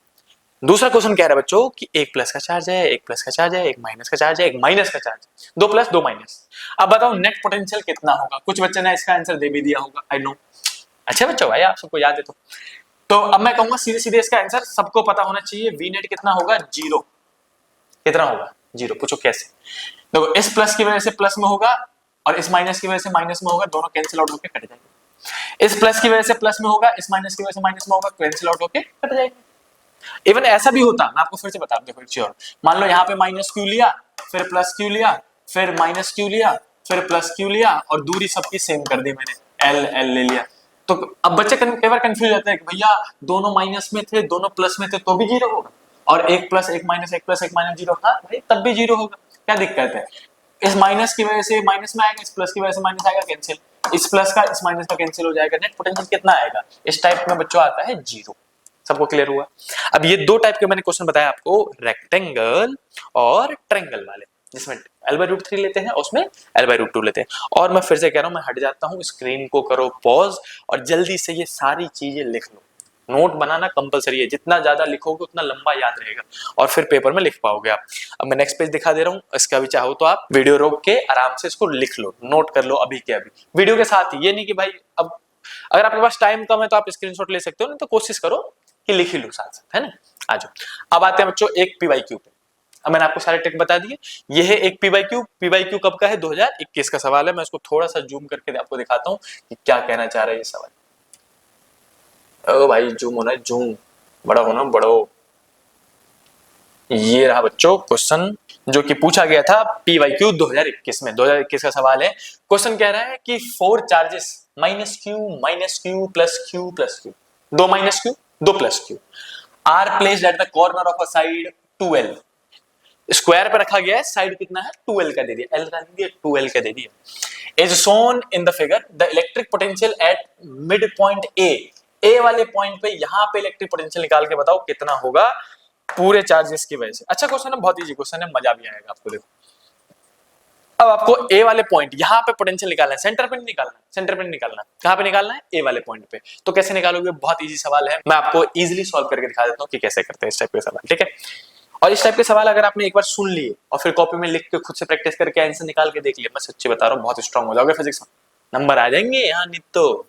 दूसरा क्वेश्चन कह रहा है बच्चों कि एक प्लस का चार्ज है, एक प्लस का चार्ज है, एक माइनस का चार्ज है, एक माइनस का चार्ज है, दो प्लस दो माइनस। अब बताओ नेट पोटेंशियल कितना होगा। कुछ बच्चे ने इसका आंसर दे भी दिया होगा, आई नो। अच्छे बच्चों भाई, आप सबको याद है तो अब मैं कहूंगा सीधे सीधे इसका आंसर सबको पता होना चाहिए। वी नेट कितना होगा? जीरो। कितना होगा? जीरो। पूछो कैसे? देखो, इस प्लस की वजह से प्लस में होगा और इस माइनस की वजह से माइनस में होगा, दोनों कैंसिल आउट होकर कट जाएंगे। इस प्लस की वजह से प्लस में होगा, इस माइनस की वजह से माइनस में होगा, कैंसिल आउट होकर कट जाएंगे। इवन ऐसा भी होता, मैं आपको फिर से बता दूं, देखो एक चीज और। मान लो यहाँ पे माइनस क्यू लिया, फिर प्लस क्यू लिया, फिर माइनस क्यू लिया, फिर प्लस क्यू लिया और दूरी सबकी सेम कर दी मैंने, एल एल ले लिया। तो अब बच्चे कई बार कंफ्यूज होते हैं कि भैया दोनों माइनस में थे, दोनों प्लस में थे तो भी जीरो होगा, और एक प्लस एक माइनस, एक प्लस एक माइनस जीरो। हाँ भाई, तब भी जीरो होगा, क्या दिक्कत है? इस माइनस की वजह से माइनस में आएगा, इस प्लस की वजह से माइनस आएगा, कैंसिल। इस प्लस का इस माइनस का कैंसिल हो जाएगा। नेट पोटेंशियल कितना आएगा? इस टाइप में बच्चों आता है जीरो। सबको क्लियर हुआ? अब ये दो टाइप के मैंने क्वेश्चन बताया आपको, रेक्टेंगल और ट्रायंगल वाले, जिसमें L/√3 लेते हैं, उसमें L/√2 लेते हैं। और मैं फिर से कह रहा हूं, मैं हट जाता हूं, स्क्रीन को करो पॉज और जल्दी से ये सारी चीजें लिख लो। नोट बनाना कंपलसरी है, जितना ज्यादा लिखोगे उतना लंबा याद रहेगा और फिर पेपर में लिख पाओगे आप। अब मैं नेक्स्ट पेज दिखा दे रहा हूँ, इसका भी चाहो तो आप वीडियो रोक के आराम से इसको लिख लो, नोट कर लो अभी के अभी वीडियो के साथ। ये नहीं कि भाई अब अगर आपके पास टाइम कम है तो आप स्क्रीनशॉट ले सकते हो, नहीं तो कोशिश करो कि लिख ही लो साथ साथ, है ना। आ जाओ, अब आते हैं बच्चों एक PYQ पे। अब मैंने आपको सारे ट्रिक बता दिए। ये है एक PYQ कब का है? 2021 का सवाल है। मैं इसको थोड़ा सा जूम करके आपको दिखाता हूँ कि क्या कहना चाह रहा है ये सवाल। ओ भाई जूम होना है, जूम बड़ा होना, बड़ो। ये रहा बच्चों क्वेश्चन जो कि पूछा गया था PYQ 2021 में। 2021 का सवाल है। क्वेश्चन कह रहा है कि 4 charges minus Q plus Q, दो माइनस क्यू दो plus Q R placed at the corner of a side 2L। Square पे रखा गया है, साइड कितना है? 2L का दे दिया, L का नहीं दिया, 2L का दे दिया। Is shown in the figure the electric potential at mid point A वाले पॉइंट पे, यहां पे इलेक्ट्रिक पोटेंशियल निकाल के बताओ कितना होगा पूरे चार्जेस की वजह से। अच्छा क्वेश्चन है, बहुत इजी क्वेश्चन है, मजा भी आएगा आपको। देखो अब आपको ए वाले पॉइंट यहां पे पोटेंशियल निकालना है, सेंटर पे नहीं निकालना, सेंटर पे नहीं निकालना, कहां पे निकालना है? ए वाले पॉइंट पे। तो कैसे निकालोगे? बहुत इजी सवाल है, मैं आपको इजीली सॉल्व करके दिखा देता हूं कि कैसे करते हैं इस टाइप के सवाल, ठीक है। और इस टाइप के सवाल अगर आपने एक बार सुन लिए और फिर कॉपी में लिख के खुद से प्रैक्टिस करके आंसर निकाल के देख लिया, मैं सच्ची बता रहा हूँ बहुत स्ट्रांग हो जाओगे फिजिक्स में, नंबर आ जाएंगे यहाँ नित्तो।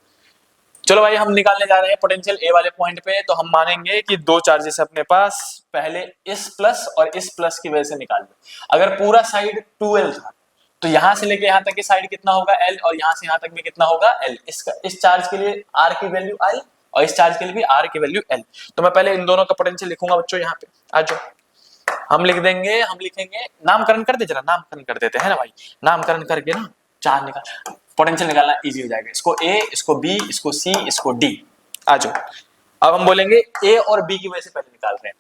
चलो भाई, हम निकालने जा रहे हैं पोटेंशियल ए वाले पॉइंट पे। तो हम मानेंगे कि दो चार्जेस अपने पास, पहले इस प्लस और इस प्लस की वजह से निकाल लो। अगर पूरा साइड 2L था तो यहां से लेके यहां तक की साइड कितना होगा? L, और यहां से यहां तक भी कितना होगा? L। इस चार्ज के लिए R की वैल्यू L और इस चार्ज के लिए भी R की वैल्यू L। तो मैं पहले इन दोनों का पोटेंशियल लिखूंगा बच्चों। यहाँ पे आ जाओ, हम लिख देंगे, हम लिखेंगे, नामकरण कर दे, जरा नामकरण कर देते हैं ना भाई। नामकरण करके ना चार निकाल, पोटेंशियल निकालना इजी हो जाएगा। इसको ए, इसको बी, इसको सी, इसको डी। आ जाओ, अब हम बोलेंगे ए और बी की वजह से पहले निकाल रहे हैं।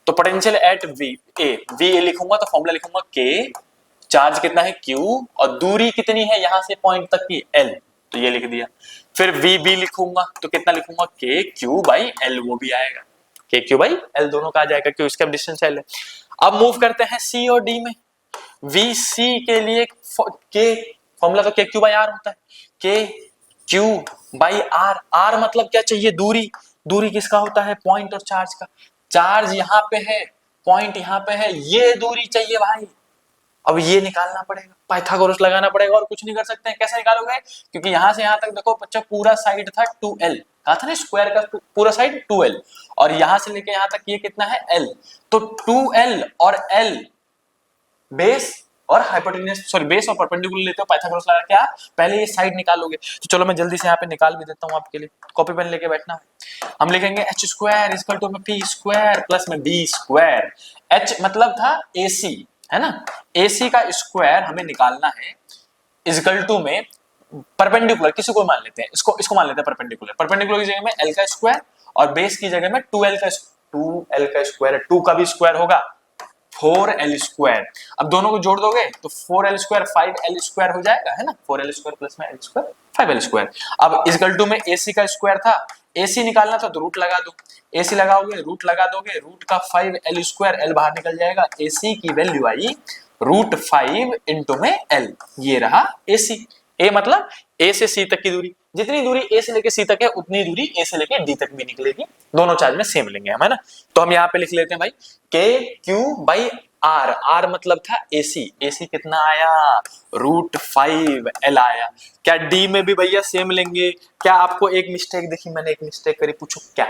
तो पोटेंशियल एट वी ए लिखूंगा तो फॉर्मूला लिखूंगा के, चार्ज कितना है Q और दूरी कितनी है यहां से पॉइंट तक की L, तो ये लिख दिया। फिर वी बी लिखूंगा तो कितना लिखूंगा? के क्यू बाई एल, वो भी आएगा, के क्यू बाई एल दोनों का आ जाएगा, क्यों इसका डिस्टेंस एल है। अब मूव करते हैं सी और डी में। वी सी के लिए के फॉर्मूला तो के क्यू बाई आर होता है, के क्यू बाई आर। आर मतलब क्या चाहिए? दूरी। दूरी किसका होता है? पॉइंट और चार्ज का। चार्ज यहाँ पे है, पॉइंट यहाँ पे है, ये दूरी चाहिए भाई। अब ये निकालना पड़ेगा, पाइथागोरस लगाना पड़ेगा, और कुछ नहीं कर सकते हैं। कैसे निकालोगे? क्योंकि यहां से यहां तक देखो बच्चा पूरा साइड था 2L, कहा था ना स्क्वायर का पूरा साइड 2L, और यहां से लेके यहां तक ये कितना है? L। तो 2L और L बेस और हाइपोटेन्यूज, सॉरी बेस और परपेंडिकुलर लेते हो, पाइथागोरस लगा के आप पहले ये साइड निकालोगे। तो चलो मैं जल्दी से यहाँ पे निकाल भी देता हूँ आपके लिए, कॉपी पेन लेके बैठना। हम लिखेंगे h square equal to p square plus में b स्क्वायर। h मतलब था AC, है ना। AC का स्क्वायर हमें निकालना है, इक्वल टू में परपेंडिकुलर किसी को मान लेते हैं, इसको मान लेते हैं परपेंडिकुलर। परपेंडिकुलर की जगह में L का स्क्वायर और बेस की जगह में 2L का स्क्वायर है, 2 का भी स्क्वायर होगा 4L स्क्वायर। अब दोनों को जोड़ दोगे तो 4L स्क्वायर 5L स्क्वायर हो जाएगा, है ना। 4L स्क्वायर प्लस में L स्क्वायर 5L स्क्वायर। अब इस गल्टू में AC का स्क्वायर था, AC निकालना था तो रूट लगा दो, AC लगाओगे रूट लगा दोगे, रूट का 5L स्क्वायर, L बाहर निकल जाएगा, AC की वैल्यू आई √5 इंटू में L। ये रहा AC। A मतलब A से C तक की दूरी, जितनी दूरी ए से लेके सी तक है उतनी दूरी ए से लेके डी तक भी निकलेगी, दोनों चार्ज में सेम लेंगे हम, है ना। तो हम यहाँ पे लिख लेते हैं भाई के क्यू बाई आर, आर मतलब था एसी, एसी कितना आया √5L आया। क्या डी में भी भैया सेम लेंगे? क्या आपको एक मिस्टेक देखी, मैंने एक मिस्टेक करी, पूछो क्या,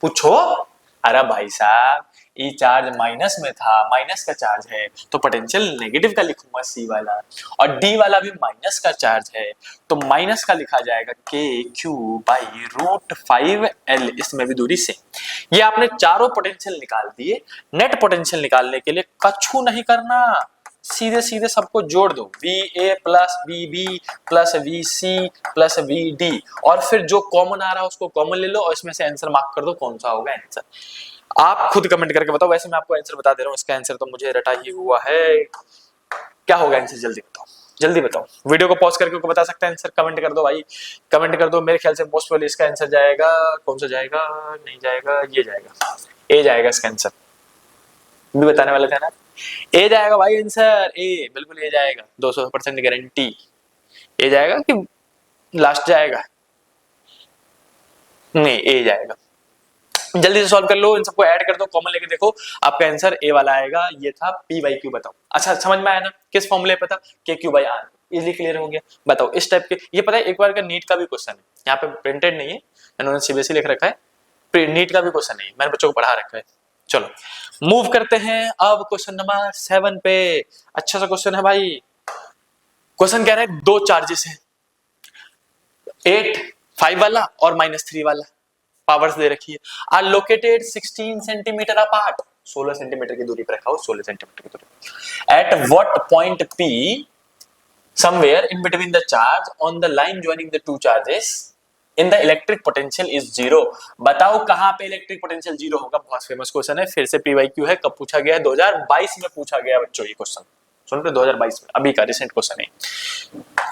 पूछो। अरे भाई साहब ये चार्ज माइनस में था, माइनस का चार्ज है तो पोटेंशियल नेगेटिव का लिखूंगा सी वाला, और डी वाला भी माइनस का चार्ज है तो माइनस का लिखा जाएगा के क्यू बाई √5L, इसमें भी दूरी से। ये आपने चारों पोटेंशियल निकाल दिए। नेट पोटेंशियल निकालने के लिए कछु नहीं करना, सीधे सीधे सबको जोड़ दो, VA plus VB plus VC plus VD, और फिर जो कॉमन आ रहा है उसको कॉमन ले लो और इसमें से आंसर मार्क कर दो, कौन सा होगा आंसर। आप खुद कमेंट करके बताओ, वैसे मैं आपको आंसर बता दे रहा हूँ, इसका आंसर तो मुझे रटा ही हुआ है। क्या होगा आंसर, जल्दी बताओ, जल्दी बताओ। वीडियो को पॉज करके बता सकते हैं आंसर, कमेंट कर दो भाई, कमेंट कर दो। मेरे ख्याल से मोस्ट प्रोबेबली इसका आंसर जाएगा, कौन सा जाएगा, नहीं जाएगा, ये जाएगा, ए जाएगा इसका आंसर। भी बताने वाले थे ना, ए जाएगा भाई आंसर, ए बिल्कुल ए जाएगा, 200% गारंटी ए जाएगा कि लास्ट जाएगा, नहीं ए जाएगा। जल्दी से सॉल्व कर लो, इन सबको ऐड कर दो, कॉमन लेके देखो, आपका आंसर ए वाला आएगा। ये था P बाई क्यू, बताओ। अच्छा समझ में आया ना, किस फॉर्मूले पता, K Q by R, easily clear हो गया। बताओ इस टाइप के, ये पता है एक बार का नीट का भी क्वेश्चन है, यहाँ पे प्रिंटेड नहीं है, इन्होंने सीबीएसई लिख रखा है, नीट का भी क्वेश्चन है, मैंने बच्चों को पढ़ा रखा है। चलो मूव करते हैं अब क्वेश्चन नंबर 7 पे। अच्छा सा क्वेश्चन है भाई, क्वेश्चन कह रहा है दो चार्जेस हैं, 5 वाला और -3 वाला, पावर्स दे रखी है, are located 16 centimetre apart, 16 centimetre की दूरी पर रखा हो, 16 सेंटीमीटर की दूरी, at what point P somewhere in between the charge on the line joining the two charges in the electric potential is 0। बताओ कहां पे इलेक्ट्रिक पोटेंशियल 0 होगा। बहुत फेमस क्वेश्चन है, फिर से PYQ है, कब पूछा गया है, 2022 में पूछा गया बच्चों ये क्वेश्चन, सुन रहे, 2022 में, अभी का रिसेंट क्वेश्चन है।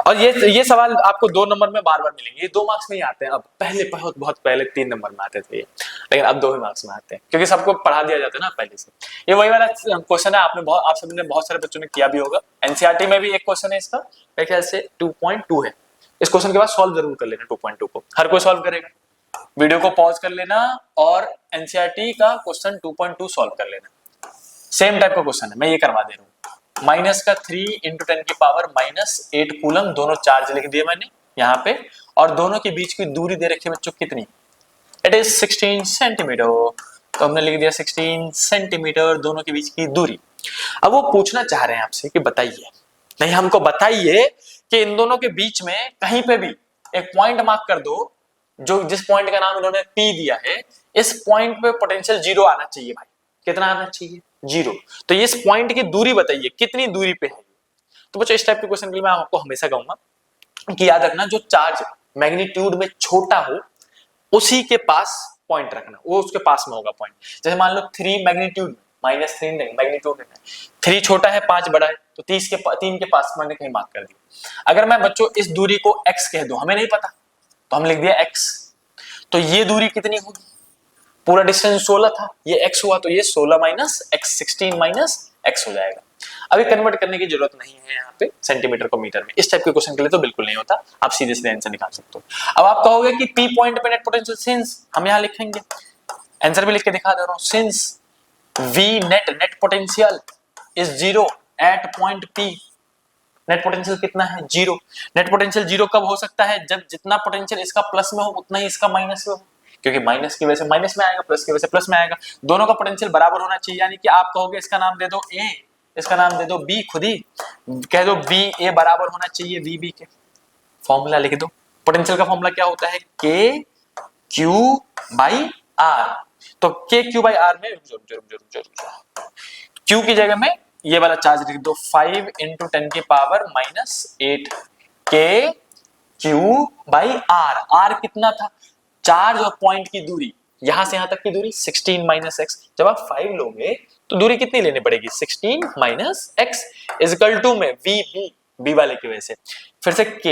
और ये सवाल आपको 2 नंबर में बार बार मिलेंगे, ये 2 मार्क्स में ही आते हैं, अब पहले बहुत पहले 3 नंबर में आते थे ये, लेकिन अब 2 ही मार्क्स में आते हैं क्योंकि सबको पढ़ा दिया जाता है ना पहले से। ये वही वाला क्वेश्चन है, आप सबने बहुत सारे बच्चों ने किया भी होगा। एनसीईआरटी में भी एक क्वेश्चन है इसका, मेरे ख्याल से 2.2 है, इस क्वेश्चन के बाद सॉल्व जरूर कर लेना 2.2 को, हर कोई सॉल्व करेगा। वीडियो को पॉज कर लेना और एनसीईआरटी का क्वेश्चन 2.2 सॉल्व कर लेना, सेम टाइप का क्वेश्चन है, मैं ये करवा दे रहा हूँ। माइनस का 3 × 10⁻⁸ कूलम, दोनों चार्ज लिख दिए मैंने यहाँ पे, और दोनों के बीच की दूरी दे रखी है बच्चों कितनी, इट इज 16 सेंटीमीटर, तो हमने लिख दिया 16 सेंटीमीटर दोनों के बीच की दूरी। अब वो पूछना चाह रहे हैं आपसे कि बताइए, नहीं हमको बताइए कि इन दोनों के बीच में कहीं पे भी एक पॉइंट मार्क कर दो, जो जिस पॉइंट का नाम इन्होंने P दिया है, इस पॉइंट पे पोटेंशियल 0 आना चाहिए भाई, कितना आना चाहिए, 0। तो ये इस पॉइंट की दूरी बताइए कितनी दूरी पे है। तो बच्चों इस टाइप के क्वेश्चन के लिए मैं आपको हमेशा कहूंगा कि याद रखना, जो चार्ज मैग्नीट्यूड में छोटा हो उसी के पास पॉइंट रखना, वो उसके पास में होगा पॉइंट। जैसे मान लो 3 मैग्नीट्यूड में, -3 नहीं, मैग्नीट्यूड में 3 छोटा है 5 बड़ा है, तो 3 के पास मैंने कहीं मार्क कर दिया। अगर मैं बच्चों इस दूरी को x कह दूं, हमें नहीं पता तो हम लिख दिया x, तो ये दूरी कितनी होगी, पूरा डिस्टेंस 16 था, ये x हुआ, तो ये 16 माइनस x, 16 माइनस x हो जाएगा। अभी कन्वर्ट करने की जरूरत नहीं है यहाँ पे सेंटीमीटर को मीटर में, इस टाइप के क्वेश्चन के लिए तो बिल्कुल नहीं होता, आप सीधे सीधे आंसर निकाल सकते हो। अब आप कहोगे कि P पॉइंट पे नेट पोटेंशियल, सिंस हम यहाँ लिखेंगे, आंसर भी लिख के दिखा दे रहा हूँ, since V net potential is 0 at point P, net potential कितना है, 0। नेट पोटेंशियल 0 कब हो सकता है, जब जितना पोटेंशियल इसका प्लस में हो उतना ही इसका माइनस में हो, क्योंकि माइनस की वजह से माइनस में आएगा, प्लस की वजह से प्लस में आएगा, दोनों का पोटेंशियल बराबर होना चाहिए। यानी कि आप कहोगे इसका नाम दे दो A, इसका नाम दे दो B, खुद ही कह दो VA बराबर होना चाहिए VB के, फॉर्मूला लिख दो। पोटेंशियल का फॉर्मूला क्या होता है, KQ/R, तो KQ/R में जरूर Q की जगह में ये वाला चार्ज लिख दो, 5 × 10⁻⁸ KQ/R। R कितना था, चार्ज और पॉइंट की दूरी, यहां से यहां तक की दूरी 16 - x, जब आप 5 लोगे तो दूरी कितनी लेनी पड़ेगी, 16 - x इज इक्वल टू में VB, B वाले की वजह से, फिर से K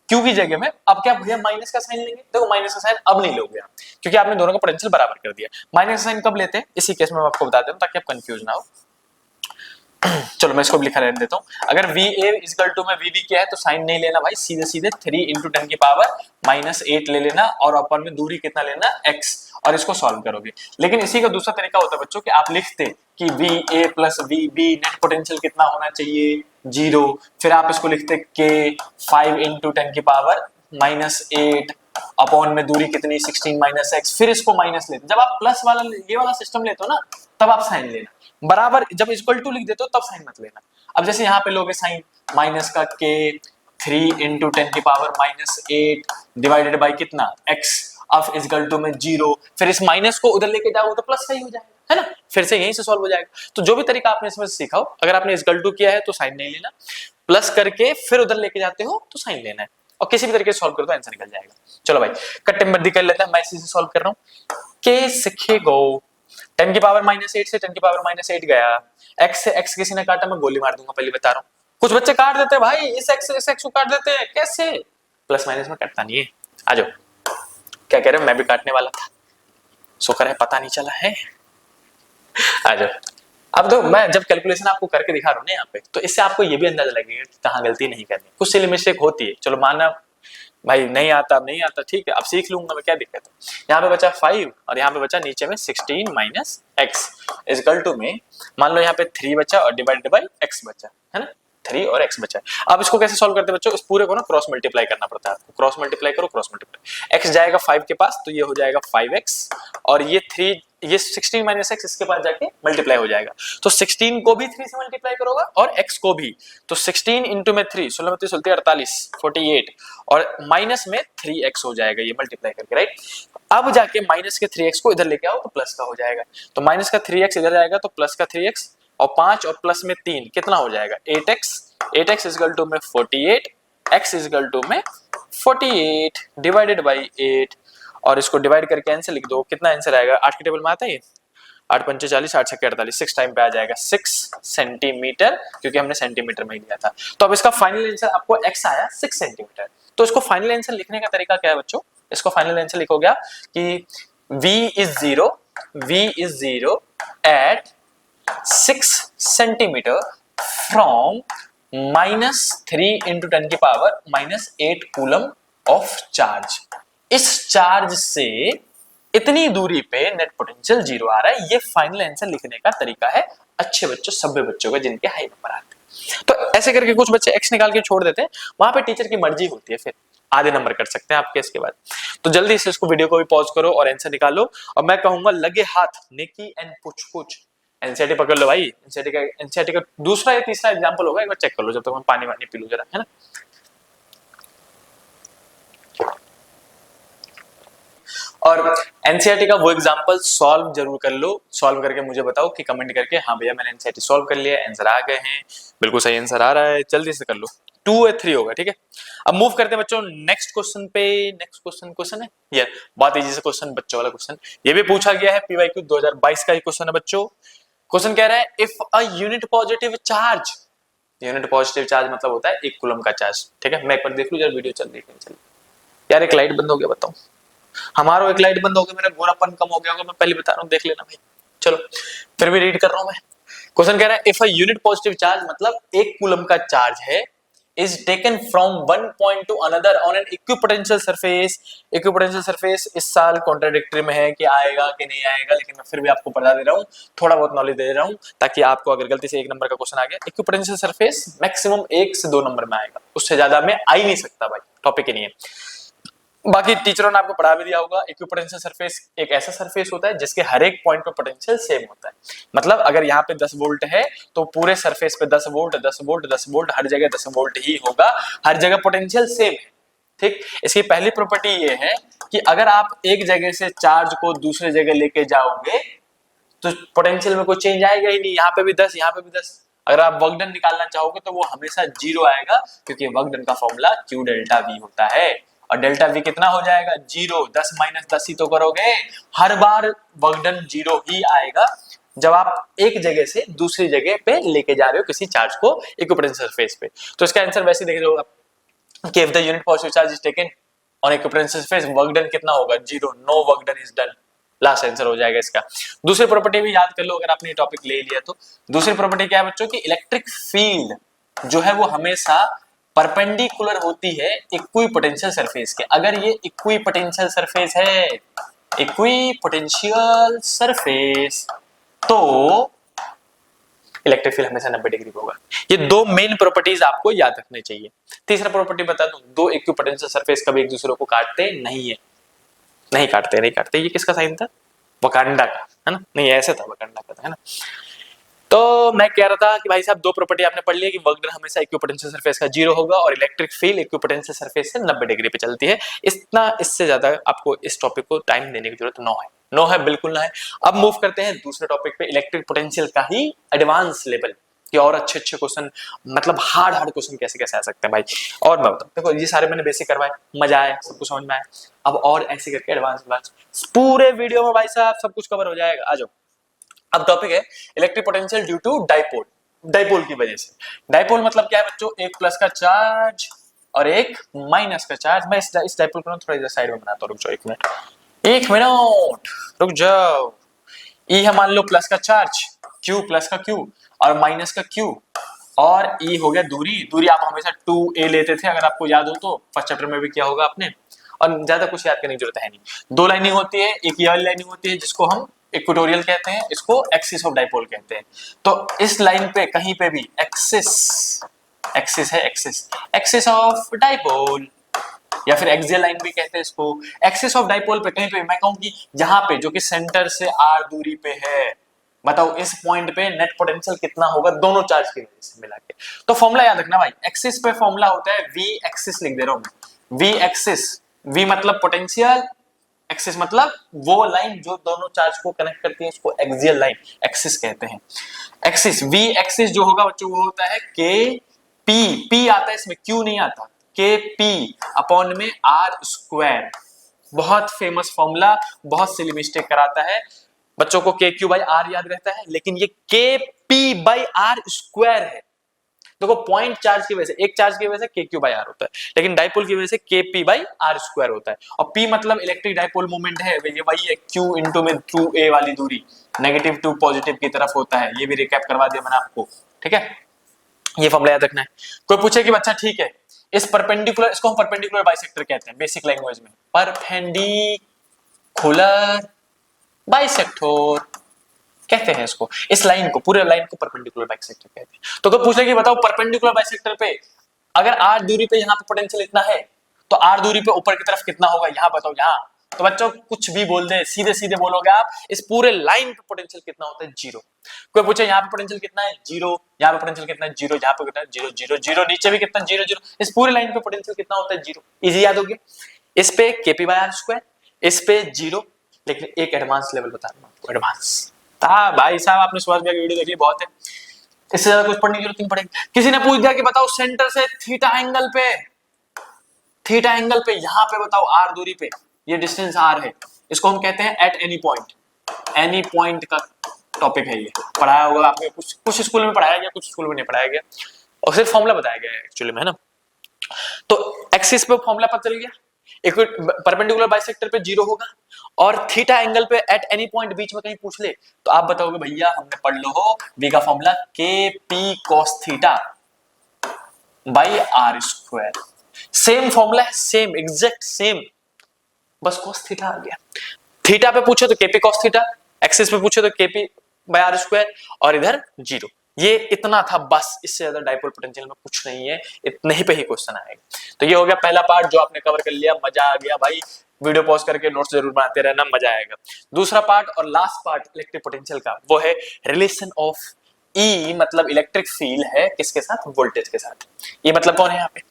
Q की जगह में अब क्या भैया माइनस का साइन लेंगे, देखो माइनस का साइन अब नहीं लोगे आप, क्योंकि आपने दोनों का पोटेंशियल बराबर कर दिया। माइनस का साइन कब लेते हैं, इसी केस में मैं आपको बता दूं ताकि आप कंफ्यूज ना हो। चलो चलो मैं इसको भी लिखा रहने देता हूँ। अगर वी ए इक्वल टू में वी बी क्या है तो साइन नहीं लेना भाई, सीधे सीधे 3 इंटू 10 की पावर -8 ले लेना और अपन में दूरी कितना लेना x, और इसको सॉल्व करोगे। लेकिन इसी का दूसरा तरीका होता है बच्चों कि आप लिखते कि V A plus V B net potential कितना होना चाहिए 0, फिर आप इसको लिखते के 5 इंटू 10 की पावर -8 अपॉन में दूरी कितनी 16 माइनस x, फिर इसको माइनस लेते। जब आप प्लस वाला ये वाला सिस्टम लेते हो ना तब आप साइन लेना, बराबर जब इक्वल टू लिख देते हो तब साइन मत लेना। अब जैसे यहाँ पे लोगे साइन माइनस का के 3 इंटू 10 की पावर -8 डिवाइडेड बाई कितना x, अब इक्वल टू में 0, फिर इस माइनस को उधर लेके जाओ तो प्लस का ही हो जाएगा, है ना, फिर से यहीं से सॉल्व हो जाएगा। तो जो भी तरीका आपने इसमें सीखा हो, अगर आपने इक्वल टू किया है तो साइन नहीं लेना, प्लस करके फिर उधर लेके जाते हो तो साइन लेना है, और किसी भी तरीके से सॉल्व करो तो आंसर निकल जाएगा। चलो भाई कट्टे बंदी कर लेते हैं, मैं इसी से सॉल्व कर रहा हूँ। के सीखे गो 10 की पावर -8 से 10 की पावर -8 गया, x से x किसी ने काटा मैं गोली मार दूंगा, पहले बता रहा हूँ। कुछ बच्चे काट देते हैं भाई, इस x से इस x को काट देते हैं, कैसे? प्लस माइनस में कटता नहीं है। आ जाओ, क्या कह रहे हो, मैं भी काटने वाला था, शुक्र है पता नहीं चला है। आ जाओ, अब तो मैं जब कैलकुलेशन आपको करके दिखा रहा हूँ ना यहाँ पे, तो इससे आपको ये भी अंदाजा लगेगा कि कहाँ गलती नहीं करनी। कुछ सिली मिस्टेक होती है, चलो माना भाई नहीं आता ठीक है, अब सीख लूंगा मैं, क्या दिक्कत है। यहाँ पे बचा 5 और यहाँ पे बचा नीचे में 16 माइनस x इक्वल टू में मान लो यहाँ पे 3 बचा और डिवाइडेड बाई x बचा, है ना, 3 और x बचा है। अब इसको कैसे सॉल्व करते हैं बच्चों, इस पूरे को ना क्रॉस मल्टीप्लाई करना पड़ता है आपको, क्रॉस मल्टीप्लाई करो, क्रॉस मल्टीप्लाई, x जाएगा 5 के पास तो ये हो जाएगा 5x, और ये 3 ये 16 माइनस x इसके पास जाके मल्टीप्लाई हो जाएगा, तो 16 को भी 3 से मल्टीप्लाई करोगा और x को भी, तो 16 इंटू में 3 16 48 48 और माइनस में 3x हो जाएगा ये मल्टीप्लाई करके, राइट। अब जाके माइनस के 3x को इधर लेके आओ तो प्लस का हो जाएगा, तो माइनस का 3x इधर जाएगा तो प्लस का 3x, और 5 और प्लस में 3 कितना हो जाएगा 8x इक्वल टू में 48, x इक्वल टू में 48 डिवाइडेड बाई 8, और इसको डिवाइड करके आंसर लिख दो, कितना आंसर आएगा, 8 के टेबल में आता है ये 8 पंचे 40 8 छक्के 48, 6 टाइम पे आ जाएगा 6 सेंटीमीटर, क्योंकि हमने सेंटीमीटर में ही लिया था। तो अब इसका फाइनल आंसर आपको x आया 6 सेंटीमीटर। तो इसको फाइनल आंसर लिखने का तरीका क्या है बच्चों, इसको फाइनल आंसर लिखोगे आप कि v is 0 at 6 centimetre from -3 into 10 की पावर -8 कूलम ऑफ चार्ज। इस चार्ज से इतनी दूरी पे नेट पोटेंशियल 0 आ रहा है। ये फाइनल आंसर लिखने का तरीका है अच्छे बच्चों, सभ्य बच्चों का, जिनके हाई नंबर आते हैं। तो ऐसे करके कुछ बच्चे x निकाल के छोड़ देते हैं, वहां पे टीचर की मर्जी होती है, फिर आधे नंबर कर सकते हैं आपके इसके बाद। तो जल्दी से इसको वीडियो को भी पॉज करो और आंसर निकालो, और मैं कहूंगा लगे हाथ नेकी एंड पूछ एनसीईआरटी पकड़ लो भाई। एनसीईआरटी का दूसरा या तीसरा एग्जांपल होगा, एक बार चेक कर लो जब तक मैं पानी वानी पी लूं जरा, है ना। और एनसीईआरटी का वो एग्जांपल सॉल्व जरूर कर लो, सॉल्व करके मुझे बताओ कि कमेंट करके, हाँ भैया मैंने एनसीईआरटी सॉल्व कर लिया, आंसर आ गए हैं, बिल्कुल सही आंसर आ रहा है, जल्दी से कर लो। 2 या 3 होगा, ठीक है। अब मूव करते हैं बच्चों नेक्स्ट क्वेश्चन पे। नेक्स्ट क्वेश्चन है ये बहुत इजी से क्वेश्चन, बच्चों वाला क्वेश्चन, ये भी पूछा गया है पीवाईक्यू 2022 का ही क्वेश्चन है बच्चों। क्वेश्चन कह रहा है if a unit positive charge, unit positive charge मतलब होता है 1 कूलम का चार्ज, ठीक है। मैं एक बार देख लूं जरा वीडियो चल रही है, यार एक लाइट बंद हो गया, बताओ हमारा एक लाइट बंद हो गया, मेरा गोरापन कम हो गया होगा, मैं पहले बता रहा हूँ, देख लेना भाई। चलो फिर भी रीड कर रहा हूं मैं। क्वेश्चन कह रहा है if a unit positive charge मतलब 1 कूलम का चार्ज है is taken from one point to another on an equipotential surface। equipotential surface इस साल कॉन्ट्राडिक्टरी में है कि आएगा कि नहीं आएगा, लेकिन मैं फिर भी आपको बता दे रहा हूँ, थोड़ा बहुत नॉलेज दे रहा हूँ, ताकि आपको अगर गलती से 1 नंबर का क्वेश्चन आ गया, इक्विपोटेंशियल सरफेस मैक्सिमम 1 से 2 नंबर में आएगा, उससे ज्यादा में आ ही नहीं सकता भाई, टॉपिक ही नहीं है। बाकी टीचरों ने आपको पढ़ा भी दिया होगा, इक्विपोटेंशियल सरफेस एक ऐसा सरफेस होता है जिसके हर एक पॉइंट पे पोटेंशियल सेम होता है। मतलब अगर यहाँ पे 10 वोल्ट है तो पूरे सरफेस पे 10 वोल्ट 10 वोल्ट 10 वोल्ट, हर जगह 10 वोल्ट ही होगा, हर जगह पोटेंशियल सेम है, ठीक। इसकी पहली प्रॉपर्टी ये है कि अगर आप एक जगह से चार्ज को दूसरे जगह लेके जाओगे तो पोटेंशियल में कोई चेंज आएगा ही नहीं, यहाँ पे भी 10 यहाँ पे भी 10। अगर आप वर्क डन निकालना चाहोगे तो वो हमेशा 0 आएगा, क्योंकि वर्क डन का फॉर्मूला Q डेल्टा V होता है, और डेल्टा V कितना हो जाएगा 0, 10 माइनस 10 ही तो करोगे, हर बार वर्क डन 0 ही आएगा जब आप एक जगह से दूसरी जगह पे लेके जा रहे हो किसी चार्ज को इक्विपोटेंशियल सरफेस पे। तो इसका आंसर वैसे देख लो आप कि if the unit positive charge is taken on equipotential surface work done कितना होगा 0, no work done is done, last answer हो जाएगा इसका। दूसरी प्रॉपर्टी भी याद कर लो अगर आपने ये टॉपिक ले लिया तो। दूसरी प्रॉपर्टी क्या है बच्चों की, इलेक्ट्रिक फील्ड जो है वो हमेशा परपेंडिकुलर होती है इक्विपोटेंशियल सरफेस के। अगर ये इक्विपोटेंशियल सरफेस है, इक्विपोटेंशियल सरफेस, तो इलेक्ट्रिक फील्ड हमेशा 90 डिग्री होगा। ये दो मेन प्रॉपर्टीज आपको याद रखनी चाहिए। तीसरा प्रॉपर्टी बता दूं, दो इक्विपोटेंशियल सरफेस कभी एक दूसरे को काटते नहीं है, नहीं काटते। ये किसका साइन था, वकांडा का, है ना, नहीं ऐसे था, वकांडा का था, है ना। तो मैं कह रहा था कि भाई साहब दो प्रॉपर्टी आपने पढ़ ली है कि वर्क डन हमेशा इक्विपोटेंशियल सरफेस का 0 होगा और इलेक्ट्रिक फील्ड इक्विपोटेंशियल सरफेस से 90 डिग्री पे चलती है। इतना, इससे ज्यादा आपको इस टॉपिक को टाइम देने की जरूरत नो है, बिल्कुल ना है। अब मूव करते हैं दूसरे टॉपिक पे, इलेक्ट्रिक पोटेंशियल का ही एडवांस लेवल के और अच्छे क्वेश्चन, मतलब हार्ड क्वेश्चन कैसे कैसे आ सकते हैं भाई। और मैं बताऊं, देखो ये सारे मैंने बेसिक करवाए, मजा आया, सब कुछ समझ में आया। अब और ऐसे करके एडवांस पूरे वीडियो में भाई साहब सब कुछ कवर हो जाएगा। आ जाओ, अब टॉपिक है electric potential due to dipole, dipole की वजह से। डाइपोल मतलब क्या है बच्चों, एक प्लस का चार्ज और एक माइनस का चार्ज। मैं इस डाइपोल को थोड़ा इधर साइड में बनाता हूं, रुक जाओ एक मिनट रुक जाओ। ई है मान लो प्लस का चार्ज, क्यू प्लस का क्यू और माइनस का क्यू, और ई हो गया दूरी आप हमेशा 2a लेते थे अगर आपको याद हो तो, फर्स्ट चैप्टर में भी किया होगा आपने, और ज्यादा कुछ याद करने की जरूरत है नहीं। दो लाइनिंग होती है, एक ये वाली लाइनिंग होती है जिसको हम इक्वेटोरियल कहते हैं, इसको एक्सिस ऑफ डाइपोल कहते हैं। तो इस लाइन पे कहीं पे भी एक्सिस है, एक्सिस ऑफ डाइपोल, या फिर एक्सियल लाइन भी कहते हैं इसको। एक्सिस ऑफ डाइपोल पे कहीं पे मैं कहूं कि जहां पे जो कि सेंटर से r दूरी पे है, बताओ इस पॉइंट पे नेट पोटेंशियल कितना होगा दोनों चार्ज की वजह से मिला के। तो फॉर्मूला याद रखना भाई, एक्सिस पे फॉर्मूला होता है v एक्सिस, लिख दे रहा हूं v एक्सिस, v मतलब पोटेंशियल, एक्सिस मतलब वो लाइन जो दोनों चार्ज को कनेक्ट करती है, इसको एक्सियल लाइन एक्सिस कहते हैं। एक्सिस v एक्सिस जो होगा बच्चों वो होता है k p आता है इसमें, q नहीं आता, के पी अपॉन में आर स्क्वायर। बहुत फेमस फॉर्मूला, बहुत सिली मिस्टेक कराता है बच्चों को, के क्यू बाई आर याद रहता है लेकिन ये के पी बाई आर स्क्वायर है। देखो पॉइंट चार्ज की वजह से, एक चार्ज की वजह से के क्यू बाई आर होता है, लेकिन डाइपोल की वजह से के पी बाई आर स्क्वायर होता है। और पी मतलब इलेक्ट्रिक डाइपोल मोमेंट है, ये वही है क्यू इंटू में थ्रू ए वाली दूरी, नेगेटिव टू पॉजिटिव की तरफ होता है। ये भी रिकैप करवा दिया मैंने आपको, ठीक है, ये फॉर्मूला याद रखना है। कोई पूछे कि अच्छा ठीक है, इस परपेंडिकुलर, इसको हम परपेंडिकुलर बाइसेक्टर कहते हैं बेसिक लैंग्वेज में, परपेंडिकुलर बाइसेक्टर कहते हैं इसको। इस लाइन को, पूरे लाइन को परपेंडिकुलर बाइसेक्टर कहते हैं। तो पूछ ले कि बताओ परपेंडिकुलर बाइसेक्टर पे अगर r दूरी पे यहाँ पे पोटेंशियल इतना है तो r दूरी पे ऊपर की तरफ कितना होगा, यहाँ बताओ यहाँ। तो बच्चों कुछ भी बोल दे, सीधे सीधे बोलोगे आप, इस पूरे लाइन पे पोटेंशियल कितना होता है, 0। कोई पूछे यहाँ पे पोटेंशियल कितना है, 0, यहाँ पे पोटेंशियल कितना है, 0, यहाँ पे कितना है, 0 0 0, नीचे भी कितना, 0 0, इस पूरे लाइन पे पोटेंशियल कितना होता है, 0। इजी याद हो गया। इस पे kp बाय r स्क्वायर, इस पे 0, लेकिन एक एडवांस लेवल बता दूं आपको, एडवांस भाई साहब आपने सुभाष भैया की वीडियो देखी बहुत है, इससे ज्यादा कुछ पढ़ने की जरूरत नहीं पड़ेगी। किसी ने पूछ दिया कि बताओ सेंटर से थीटा एंगल पे यहां पे बताओ r दूरी पे, ये डिस्टेंस r है, इसको हम कहते हैं एट एनी पॉइंट का टॉपिक है। ये पढ़ाया होगा आपने, कुछ स्कूल में पढ़ाया गया, कुछ स्कूल में नहीं पढ़ाया गया, और सिर्फ फॉर्मूला बताया गया है एक्चुअली में, है ना। तो एक्सिस पे फॉर्मूला पता चल गया, एक परपेंडिकुलर बाइसेक्टर पे 0 होगा, और थीटा एंगल पे एट एनी पॉइंट बीच में कहीं पूछ ले तो आप बताओगे भैया हमने पढ़ लो हो v का formula K P cos theta by R square. Same formula है, सेम एग्जैक्ट सेम, बस कॉस थीटा आ गया। थीटा पे पूछे तो केपी कॉस थीटा, एक्सिस पे पूछे तो केपी बाय आर स्क्वायर, और इधर 0। ये इतना था बस, इससे ज्यादा डाइपोल पोटेंशियल में कुछ नहीं है, इतने ही पे ही क्वेश्चन आएगा। तो ये हो गया पहला पार्ट जो आपने कवर कर लिया, मजा आ गया भाई। वीडियो पॉज करके नोट्स जरूर बनाते रहना, मजा आएगा। दूसरा पार्ट और लास्ट पार्ट इलेक्ट्रिक पोटेंशियल का, वो है रिलेशन ऑफ ई, मतलब इलेक्ट्रिक फील्ड है किसके साथ, वोल्टेज के साथ। ये मतलब कौन है यहाँ पे,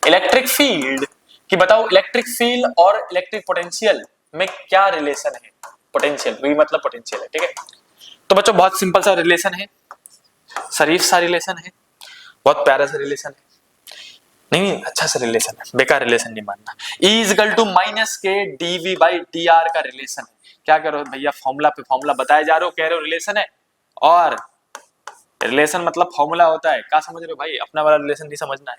इलेक्ट्रिक फील्ड कि बताओ इलेक्ट्रिक फील्ड और इलेक्ट्रिक पोटेंशियल में क्या रिलेशन है। पोटेंशियल, वी मतलब पोटेंशियल है, ठीक है। तो बच्चों बहुत सिंपल सा रिलेशन है, शरीफ सा रिलेशन है, बहुत प्यारा सा रिलेशन है, नहीं अच्छा सा रिलेशन है, बेकार रिलेशन नहीं मानना। E equal to minus K dv by dr का रिलेशन है। क्या करो भैया, फॉर्मूला पे फॉर्मूला बताए जा रहे हो, कह रहे हो रिलेशन है, और रिलेशन मतलब फॉर्मूला होता है। क्या समझ रहे हो भाई, अपना वाला रिलेशन नहीं समझना है,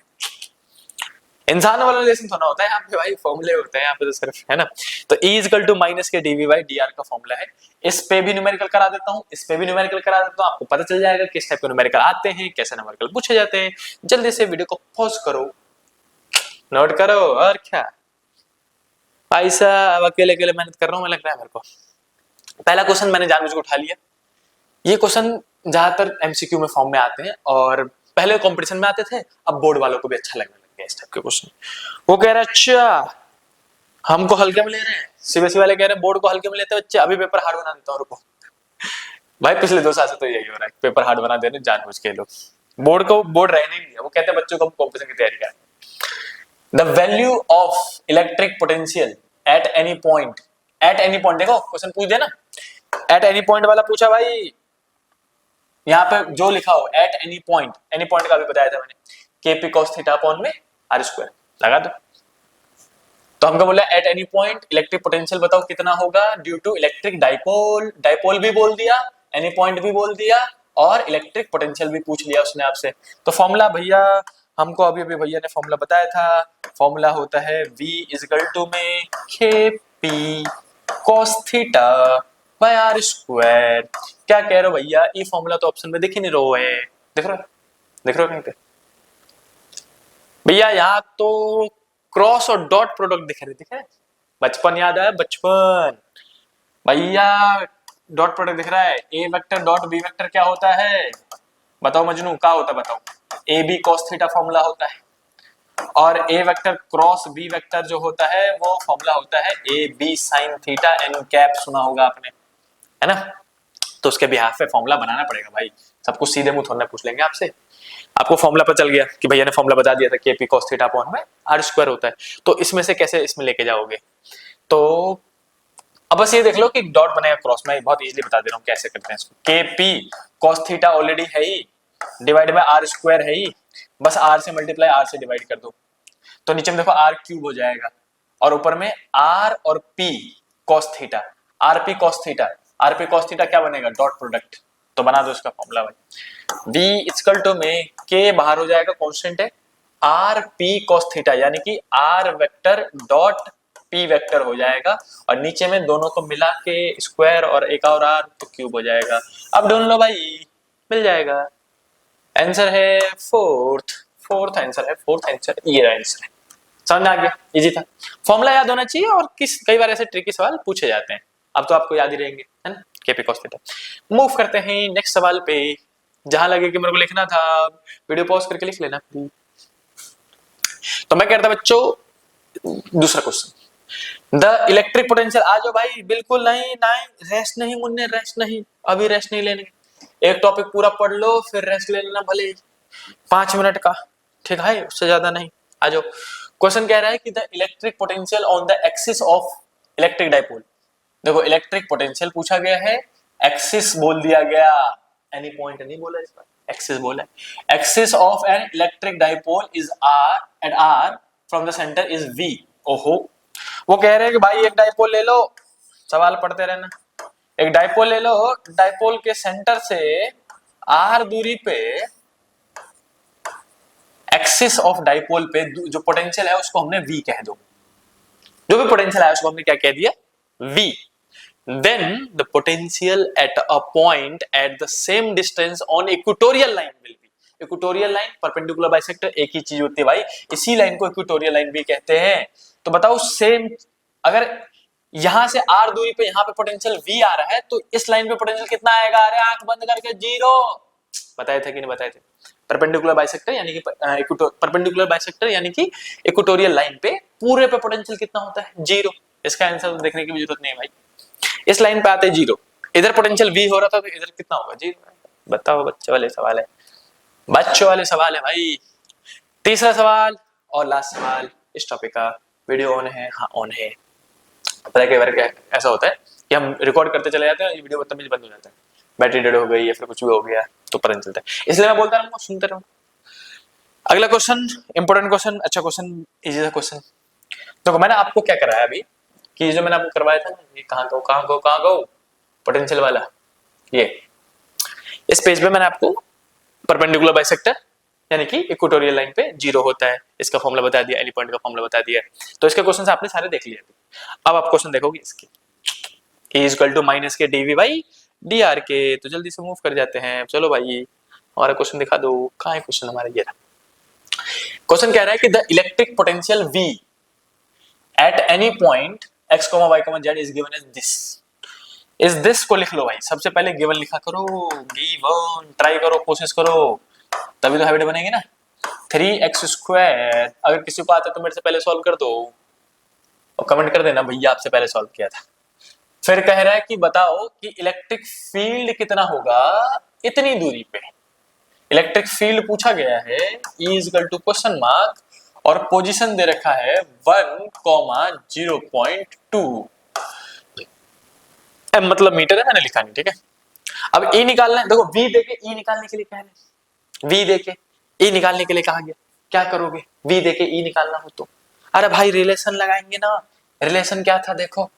इंसान वाला रिलेशन थोड़ा होता है यहाँ पे भाई, फॉर्मूले होते हैं यहाँ पे तो सिर्फ, है ना। तो E is equal to minus K DV by D R का फॉर्मूला है। इस पे भी न्यूमेरिकल करा देता हूँ, इस पे भी न्यूमेरिकल करा देता हूँ, आपको पता चल जाएगा किस टाइप के न्यूमेरिकल आते हैं, कैसे न्यूमेरिकल पूछे जाते हैं। जल्दी से वीडियो को पॉज करो, नोट करो। और क्या भाई साहब अकेले अकेले मेहनत कर रहा हूँ मैं, लग रहा है मेरे को। पहला क्वेश्चन मैंने जानबूझ के उठा लिया। ये क्वेश्चन ज्यादातर एमसीक्यू में फॉर्म में आते हैं और पहले कंपटीशन में आते थे, अब बोर्ड वालों को भी अच्छा लगने लग गया इस टाइप के क्वेश्चन। वो कह रहे हैं अच्छा हमको हल्के में ले रहे हैं, सीबीएसई वाले कह रहे हैं बोर्ड को हल्के में लेते हैं बच्चे, अभी पेपर हार्ड बना देता हूं। रुको भाई, पिछले 2 साल से तो यही हो रहा है, पेपर हार्ड बना दे रहे हैं जानबूझ के लोग। बोर्ड को बोर्ड रहने नहीं दिया, वो कहते हैं बच्चों को हम कंपटीशन की तैयारी करें। The value of electric potential at any point, eight any point देखो क्वेश्चन पूछ देना, एट एनी पॉइंट वाला पूछा भाई। यहाँ पे जो लिखा हो एट एनी पॉइंट का भी बताया था मैंने, केपी कॉस थीटा अपॉन में आर स्क्वायर लगा दो। तो हमको बोला at any point electric potential बताओ कितना होगा due to electric dipole, dipole भी बोल दिया, एनी पॉइंट भी बोल दिया और इलेक्ट्रिक पोटेंशियल भी पूछ लिया उसने आपसे। तो फॉर्मूला भैया हमको अभी अभी भैया ने फॉर्मूला बताया था, फॉर्मूला होता है V इज इक्वल टू में KP cos theta by R square. क्या कह रहे हो भैया, ये फॉर्मूला तो ऑप्शन में दिख ही नहीं रहा है, देख रहे हो कहीं पे भैया? यहाँ तो क्रॉस और डॉट प्रोडक्ट दिख रहे, बचपन याद है, बचपन भैया। डॉट प्रोडक्ट दिख रहा है, A vector dot B vector क्या होता है बताओ मजनू, क्या होता है बताओ? A B cos theta formula होता है, और A vector cross B vector जो होता है वो फॉर्मूला होता है A B sine theta N cap, सुना होगा आपने, है ना? तो उसके बिहाफ पे फॉर्मूला बनाना पड़ेगा भाई, सब कुछ सीधे मुंह थोड़ा पूछ लेंगे आपसे। आपको फॉर्मूला पता चल गया कि भैया ने फॉर्मूला बता दिया था कि पी cos थीटा अपॉन में आर स्क्वायर होता है, तो इसमें से कैसे इसमें लेके जाओगे? तो अब बस ये देख लो कि डॉट बनेगा क्रॉस में, बहुत इजीली बता दे रहा हूँ कैसे करते हैं इसको। के पी cos थीटा ऑलरेडी है ही, डिवाइड बाय आर स्क्वायर है ही, बस आर से मल्टीप्लाई आर से डिवाइड कर दो, तो नीचे में देखो आर क्यूब हो जाएगा, और ऊपर में आर और P cos theta, R P cos theta, R P cos theta क्या बनेगा? Dot product. तो बना दो इसका फॉर्मूला भाई, V इक्वल टू में K बाहर हो जाएगा, कांस्टेंट है, आर पी cos थीटा यानी कि R vector dot P vector हो जाएगा, और नीचे में दोनों को मिला के स्क्वायर और एक और आर तो क्यूब हो जाएगा। अब ढूंढ लो भाई, मिल जाएगा। आंसर है फोर्थ आंसर है, फोर्थ आंसर ये आंसर है। समझ में आ गया? इजी था, फॉर्मूला याद होना चाहिए, और कई बार ऐसे ट्रिकी सवाल पूछे जाते हैं, अब तो आपको याद ही रहेंगे, है ना? KP cos theta. मूव करते हैं नेक्स्ट सवाल पे, जहां लगे कि मेरे को लिखना था वीडियो पॉज करके लिख लेना प्लीज। तो मैं कहता बच्चों दूसरा क्वेश्चन, द इलेक्ट्रिक पोटेंशियल, आ जाओ भाई, बिल्कुल नहीं रेस्ट नहीं मुन्ने, रेस्ट नहीं, अभी रेस्ट नहीं लेने, एक टॉपिक पूरा पढ़ लो फिर रेस्ट ले लेना, भले 5 मिनट का, ठीक है, उससे ज्यादा नहीं। आ जाओ, क्वेश्चन कह रहा है कि the electric potential on the axis of electric dipole. देखो इलेक्ट्रिक पोटेंशियल पूछा गया है, एक्सिस बोल दिया गया, एनी पॉइंट नहीं बोला, इस बार एक्सिस बोला है। Axis of an electric dipole is R at R from the centre is V. ओहो, वो कह रहे हैं कि भाई एक डाइपोल ले लो, सवाल पढ़ते रहना, एक डाइपोल ले लो, डाइपोल के सेंटर से आर दूरी पे, एक्सिस ऑफ डाइपोल पे जो पोटेंशियल है उसको हमने वी कह दो, जो भी पोटेंशियल है उसको हमने क्या कह दिया? We. Then the potential at a point at the same distance on equatorial line will be, equatorial line perpendicular bisector एक ही चीज होती है भाई, इसी लाइन को इक्वेटोरियल लाइन भी कहते हैं। तो बताओ सेम, अगर यहां से आर दूरी पे यहाँ पे पोटेंशियल V आ रहा है, तो इस लाइन पे पोटेंशियल कितना आएगा? अरे आंख बंद करके 0। बताए थे कि नहीं बताए थे? परपेंडिकुलर बाइसेक्टर यानी कि परपेंडिकुलर बाइसेक्टर यानी कि इक्वेटोरियल लाइन पे पूरे पे पोटेंशियल कितना होता है? 0। इसका आंसर देखने की भी जरूरत नहीं है भाई, इस लाइन पे आते 0, इधर पोटेंशियल V हो रहा था तो इधर कितना होगा? 0। बताओ, बच्चों वाले सवाल है, बच्चों वाले सवाल है भाई। तीसरा सवाल और लास्ट सवाल इस टॉपिक का। वीडियो ऑन है? हाँ ऑन है। पता है कई बार क्या ऐसा होता है कि हम रिकॉर्ड करते चले जाते हैं, ये वीडियो बदतमीज बंद हो जाता है, बैटरी डेड हो गई या फिर कुछ भी हो गया तो पता नहीं चलता है, इसलिए मैं बोलता रहूंगा, सुनते रहो। अगला क्वेश्चन इंपोर्टेंट क्वेश्चन, अच्छा क्वेश्चन, इजी सा क्वेश्चन। तो मैंने आपको क्या कराया अभी कि जो मैंने आपको करवाया था ना, ये कहाँ गो पोटेंशियल वाला, ये इस पेज पे मैंने आपको परपेंडिकुलर बाइसेक्टर यानी कि इक्वेटोरियल लाइन पे जीरो होता है। इसका फॉर्मूला बता दिया, एनी पॉइंट का फॉर्मूला बता दिया। तो इसके क्वेश्चन आपने सारे देख लिए। अब आप क्वेश्चन देखोगे इसके, E equal to minus K DV by D are के। तो जल्दी से मूव कर जाते हैं, चलो भाई हमारा क्वेश्चन दिखा दो, कहाँ है क्वेश्चन हमारा, ये क्वेश्चन कह रहा है कि the electric potential V at any point x, y, z is given as this. इस दिस को लिख लो भाई, सबसे पहले गिवन लिखा करो, गिवन ट्राई करो, कोशिश करो, तभी तो हैबिट बनेगी ना। 3x स्क्वायर, अगर किसी को आता है तो मेरे से पहले सॉल्व कर दो और कमेंट कर देना भैया आपसे पहले सॉल्व किया था। फिर कह रहा है कि बताओ कि इलेक्ट्रिक फील्ड कितना होगा इतनी दूरी पे। इलेक्ट्रिक फील्ड पूछा गया है, E equal to question mark, और पोजीशन दे रखा है 1,0.2 मतलब मीटर है, मैंने लिखा नहीं, ठीक है। अब E निकालना है, देखो V देके E निकालने के लिए कह रहे हैं, V देके E निकालने के लिए कहा गया, क्या करोगे V देके E निकालना हो तो? अरे भाई रिलेशन लगाएंगे ना। रिलेशन क्या था देखो,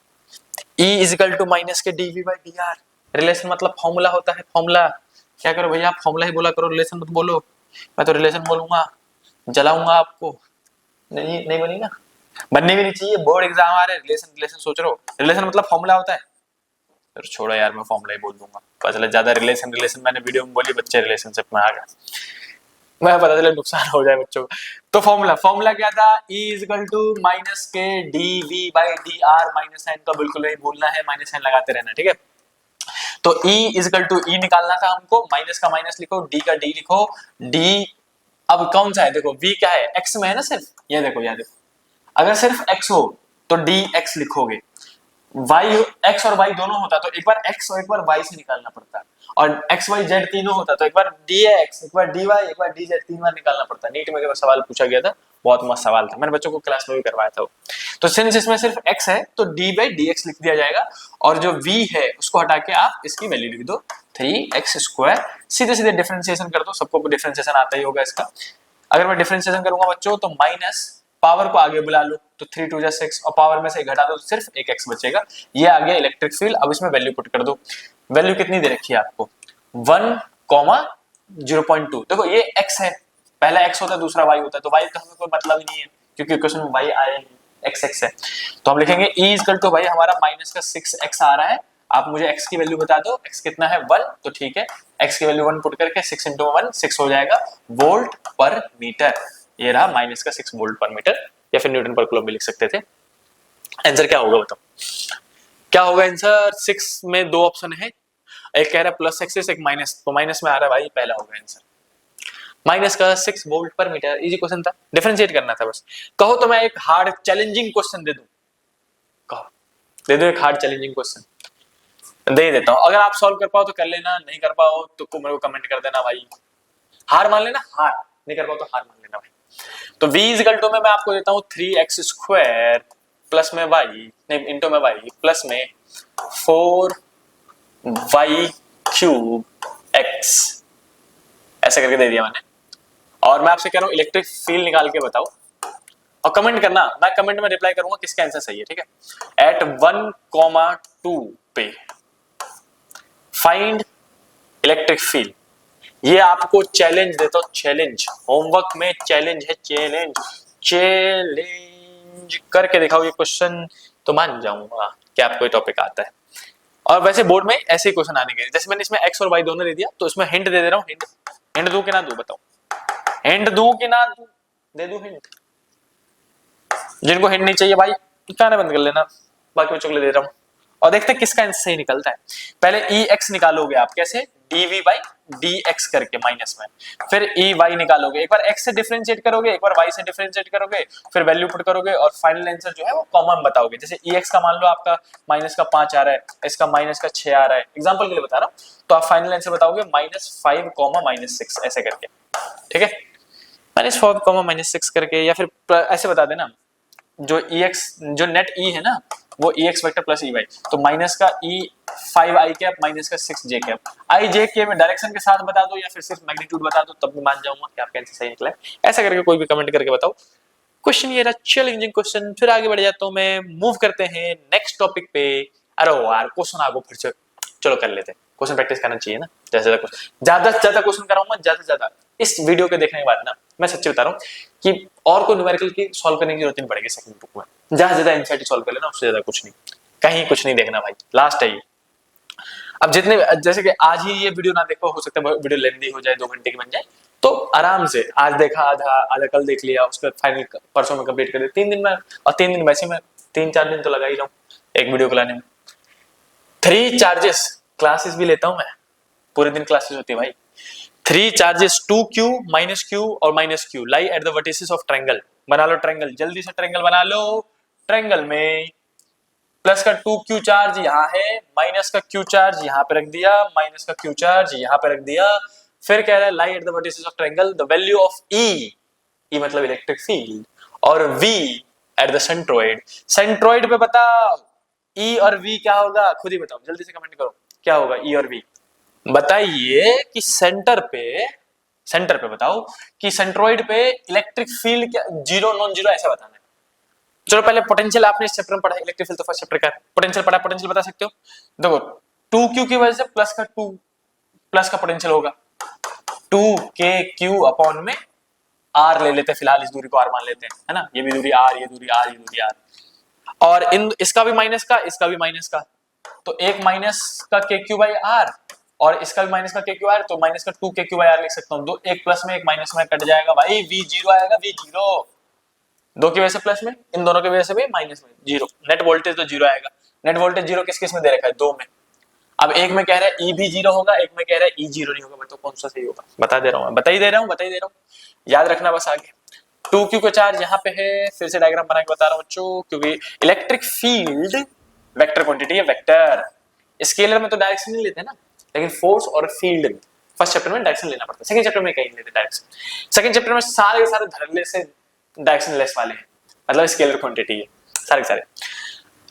E is equal to minus K dv by D are. Relation मतलब फॉर्मूला होता है, फॉर्मूला। क्या करो भैया, आप फॉर्मूला ही बोला करो, रिलेशन मत बोलो। मैं तो रिलेशन बोलूंगा जलाऊंगा आपको, नहीं बनी ना, बननी भी नहीं चाहिए। बोर्ड एग्जाम आ रहे, रिलेशन सोच रहे हो, रिलेशन मतलब फॉर्मूला होता है। तो छोड़ो यार, मैं फॉर्मूला ही बोल दूंगा, पता चला ज्यादा रिलेशन मैंने वीडियो में बोली, बच्चे रिलेशनशिप में आ गए, मैं पता चला नुकसान हो जाए बच्चों का। तो फॉर्मूला क्या था, E is equal to minus K dv by D R, माइनस साइन का बिल्कुल नहीं भूलना है, माइनस साइन लगाते रहना, ठीक है। तो E इजिकल टू E निकालना था हमको, माइनस का माइनस लिखो, D का D लिखो, D अब कौन सा है देखो, V क्या है, X में है ना सिर्फ, ये देखो यार देखो, अगर सिर्फ X हो तो dx लिखोगे, y x और y दोनों होता तो एक बार x और एक बार y से निकालना पड़ता, और x y z तीनों होता तो एक बार dx एक बार dy एक बार dz तीन बार निकालना पड़ता। नीट में सवाल पूछा गया था, बहुत मस्त सवाल था, मैंने बच्चों को क्लास में भी करवाया था वो। तो सिंस इसमें सिर्फ x है तो d बाई dx लिख दिया जाएगा, और जो v है उसको हटा के आप इसकी वैल्यू लिख दो 3x स्क्वायर, सीधे सीधे डिफरेंशिएशन कर दो, सबको डिफरेंशिएशन आता ही होगा इसका। अगर मैं डिफरेंशिएशन करूंगा बच्चों तो माइनस पावर को आगे बुला लो तो 3 2 6, और पावर में से घटा दो तो सिर्फ एक x बचेगा। ये आ गया इलेक्ट्रिक फील्ड। अब इसमें वैल्यू पुट कर दो, वैल्यू कितनी दे रखी है आपको 1,0.2। देखो ये x है, पहला x होता है दूसरा y होता है, तो y का हमें कोई मतलब ही नहीं है क्योंकि इक्वेशन में y आया नहीं, x है। तो हम लिखेंगे E इक्वल टू भाई हमारा माइनस का 6x आ रहा है, आप मुझे x की वैल्यू बता दो, x कितना है 1, तो ठीक है x की वैल्यू 1 पुट करके 6 × 1 6 हो जाएगा वोल्ट पर मीटर। ये रहा माइनस का 6 वोल्ट पर मीटर, या फिर न्यूटन पर कूलम भी लिख सकते थे। आंसर क्या होगा बताओ, क्या होगा आंसर? 6 में दो ऑप्शन है, एक कह रहा है प्लस एक्सिस, एक माइनस, तो माइनस में आ रहा है भाई, पहला होगा आंसर माइनस का 6 वोल्ट पर मीटर। इजी क्वेश्चन था, डिफरेंशिएट करना था बस। कहो तो मैं एक हार्ड चैलेंजिंग क्वेश्चन दे दूं, कहो दे दो एक हार्ड चैलेंजिंग क्वेश्चन, दे देता हूं। अगर आप सॉल्व कर पाओ तो कर लेना, नहीं कर पाओ तो मेरे को कमेंट कर देना भाई, हार मान लेना, हार नहीं कर पाओ तो हार मान लेना भाई। तो v इक्वल टू में मैं आपको देता हूं 3x स्क्वायर प्लस में y, नहीं इंटू में y प्लस में 4y क्यूब x, ऐसा करके दे दिया मैंने। और मैं आपसे कह रहा हूं इलेक्ट्रिक फील्ड निकाल के बताओ, और कमेंट करना, मैं कमेंट में रिप्लाई करूंगा किसका आंसर सही है, ठीक है। एट 1,2 पे फाइंड इलेक्ट्रिक फील्ड। ये आपको चैलेंज देता हूं, चैलेंज होमवर्क में चैलेंज है, चैलेंज करके दिखाओ ये क्वेश्चन तो मान जाऊंगा कि आपको ये टॉपिक आता है। और वैसे बोर्ड में ऐसे ही क्वेश्चन आने के, जैसे मैंने इसमें x और y दोनों दे दिया तो इसमें हिंट दे रहा हूं, हिंट दूं कि ना दूं बताओ, हिंट दूं कि ना दूं, दे दूं हिंट। जिनको हिंट नहीं चाहिए भाई गाना बंद कर लेना, बाकी बच्चों को ले दे रहा हूं। और देखते हैं किसका आंसर सही निकलता है। पहले Ex निकालोगे आप कैसे, dv बाई dx करके माइनस में, फिर Ey निकालोगे, एक बार x से डिफरेंशिएट करोगे, एक बार y से डिफरेंशिएट करोगे, फिर वैल्यू पुट करोगे और फाइनल आंसर जो है वो कॉमन बताओगे। जैसे Ex का मान लो आपका माइनस का 5 आ रहा है, इसका माइनस का 6 आ रहा है, एग्जांपल के लिए बता रहा हूं, तो आप फाइनल आंसर बताओगे -5, -6 ऐसे करके, ठीक है। -5, -6 करके, या फिर ऐसे बता देना, जो Ex जो नेट E है ना वो Ex वेक्टर प्लस Ey, तो माइनस का E5i कैप माइनस का 6j कैप, i j के में डायरेक्शन के साथ बता दो या फिर सिर्फ मैग्नीट्यूड बता दो, तब भी मान जाऊंगा कि आपका आंसर सही निकला है। ऐसा करके कोई भी कमेंट करके बताओ। क्वेश्चन ये रहा चैलेंजिंग क्वेश्चन। फिर आगे बढ़ जाता हूं मैं, मूव करते हैं नेक्स्ट टॉपिक पे। अरे यार क्वेश्चन आगो फिर चलो कर लेते हैं, क्वेश्चन प्रैक्टिस करना चाहिए ना, ज्यादा से ज्यादा क्वेश्चन कराऊंगा, ज्यादा से ज्यादा इस वीडियो के देखने के बाद ना मैं सच्ची बता रहा हूँ कि और कोई न्यूमेरिकल की सॉल्व करने की जरूरत नहीं पड़ेगी सेकंड बुक में। जहां ज्यादा एनसीईआरटी सॉल्व कर लेना, उससे ज्यादा कुछ नहीं, कहीं कुछ नहीं देखना भाई, लास्ट है ये। अब जितने, जैसे कि आज ही ये वीडियो ना देखो, हो सकता है वीडियो लेंदी हो जाए, 2 घंटे की बन जाए, तो आराम से आज देखा आधा, आधा कल देख लिया, उसका फाइनल परसों में कंप्लीट कर दिया 3 दिन में। और 3 दिन वैसे में 3-4 दिन तो लगा ही रहा हूँ एक वीडियो को लाने में। 3 चार्जेस क्लासेस भी लेता हूं मैं, पूरे दिन क्लासेस होती है भाई। 3 चार्जेस 2q माइनस q और minus q lie at the vertices of triangle. बना लो ट्रायंगल, जल्दी से ट्रायंगल बना लो। ट्रायंगल में प्लस का 2q चार्ज यहाँ है, माइनस का q चार्ज यहाँ पे रख दिया, माइनस का q चार्ज यहाँ पे रख दिया। फिर कह रहा है lie at the vertices of triangle the value of E मतलब इलेक्ट्रिक फील्ड, और V at the centroid. Centroid पे बताओ E और V क्या होगा, खुद ही बताओ, जल्दी से कमेंट करो क्या होगा E और V। बताइए कि सेंटर पे बताओ कि सेंट्रोइड पे इलेक्ट्रिक फील्ड क्या, जीरो नॉन जीरो ऐसा बताना है। चलो पहले पोटेंशियल आपने इस चैप्टर में पढ़ा, इलेक्ट्रिक फील्ड तो फर्स्ट चैप्टर का पोटेंशियल पढ़ा, पोटेंशियल बता सकते हो। देखो 2q की वजह से प्लस का पोटेंशियल होगा 2kq अपॉन में r ले लेते हैं, फिलहाल इस दूरी को r मान लेते हैं, है ना, ये भी दूरी r, ये दूरी r, ये दूरी r, और इन इसका भी माइनस का, इसका भी माइनस का, तो एक माइनस का kq बाई r और इसका भी माइनस का kq r, तो माइनस का 2kq बाई r लिख सकता हूँ। दो, एक प्लस में एक माइनस में कट जाएगा भाई, v जीरो आएगा, v जीरो, दो की वजह से प्लस में, इन दोनों की वजह से भी माइनस में, जीरो। नेट वोल्टेज तो जीरो आएगा। नेट वोल्टेज जीरो किस किस में दे रखा है, 2 में। अब एक में कह रहा है ई भी जीरो होगा, एक में कह रहा है ई जीरो नहीं होगा, मैं तो कौन सा सही होगा बता दे रहा हूँ, बता ही दे रहा हूँ, याद रखना बस आगे। 2q का चार्ज यहाँ पे है, फिर से डायग्राम बना के बता रहा हूँ बच्चों, क्योंकि इलेक्ट्रिक फील्ड वेक्टर क्वांटिटी है, वेक्टर। स्केलर में तो डायरेक्शन नहीं लेते ना, लेकिन फोर्स और फील्ड में फर्स्ट चैप्टर में डायरेक्शन लेना पड़ता है, सेकंड चैप्टर में कहीं लेते डायरेक्शन। सेकंड चैप्टर में सारे के सारे धड़ल्ले से डायरेक्शन लेस वाले हैं, मतलब स्केलर क्वांटिटी है सारे के सारे।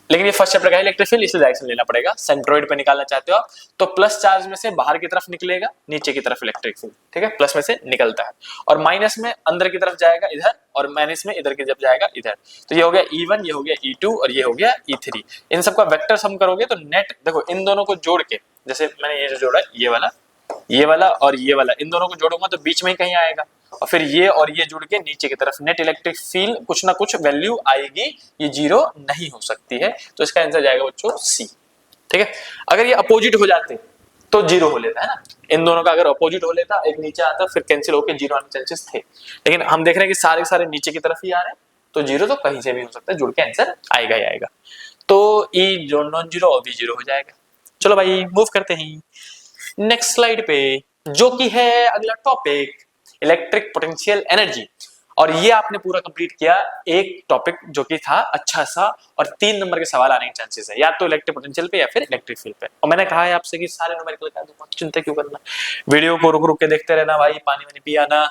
लेकिन ये फर्स्ट चैप्टर का है इलेक्ट्रिक फील्ड, इसलिए डायरेक्शन लेना पड़ेगा। सेंट्रोइड पे निकालना चाहते हो आप, तो प्लस चार्ज में से बाहर की तरफ निकलेगा, नीचे की तरफ इलेक्ट्रिक फील्ड, ठीक है, प्लस में से निकलता है, और माइनस में अंदर की तरफ जाएगा इधर, और माइनस में इधर की तरफ जाएगा इधर। तो ये हो गया E1, ये हो गया E2 और ये हो गया E3। इन सबका वेक्टर सम करोगे तो नेट, देखो इन दोनों को जोड़ के, जैसे मैंने ये जो जोड़ा ये वाला और ये वाला, इन दोनों को जोड़ूंगा तो बीच में ही कहीं आएगा, और फिर ये और ये जुड़ के नीचे की तरफ नेट इलेक्ट्रिक फील्ड कुछ ना कुछ वैल्यू आएगी, ये जीरो नहीं हो सकती है, तो इसका आंसर जाएगा बच्चों सी, ठीक है। अगर ये अपोजिट हो जाते तो जीरो हो लेता, है ना, इन दोनों का अगर अपोजिट हो लेता, एक नीचे आता फिर कैंसिल होकर जीरो आने चांसेस थे, लेकिन हम देख रहे हैं कि सारे सारे नीचे की तरफ ही आ रहे हैं, तो जीरो तो कहीं से भी हो सकता है, जुड़ के आंसर आएगा ही आएगा। तो ई जो नॉन जीरो और बी जीरो हो जाएगा। चलो भाई मूव करते हैं नेक्स्ट स्लाइड पे, जो कि है अगला टॉपिक इलेक्ट्रिक पोटेंशियल एनर्जी। और ये आपने पूरा कंप्लीट किया एक टॉपिक जो कि था अच्छा सा, और 3 नंबर के सवाल आने के चांसेस है, या तो इलेक्ट्रिक पोटेंशियल पे या फिर इलेक्ट्रिक फील्ड पे। और मैंने कहा है आपसे कि सारे न्यूमेरिकल का दूंगा, चिंता क्यों करना, वीडियो को रुक रुक के देखते रहना भाई, पानी वानी पिया ना।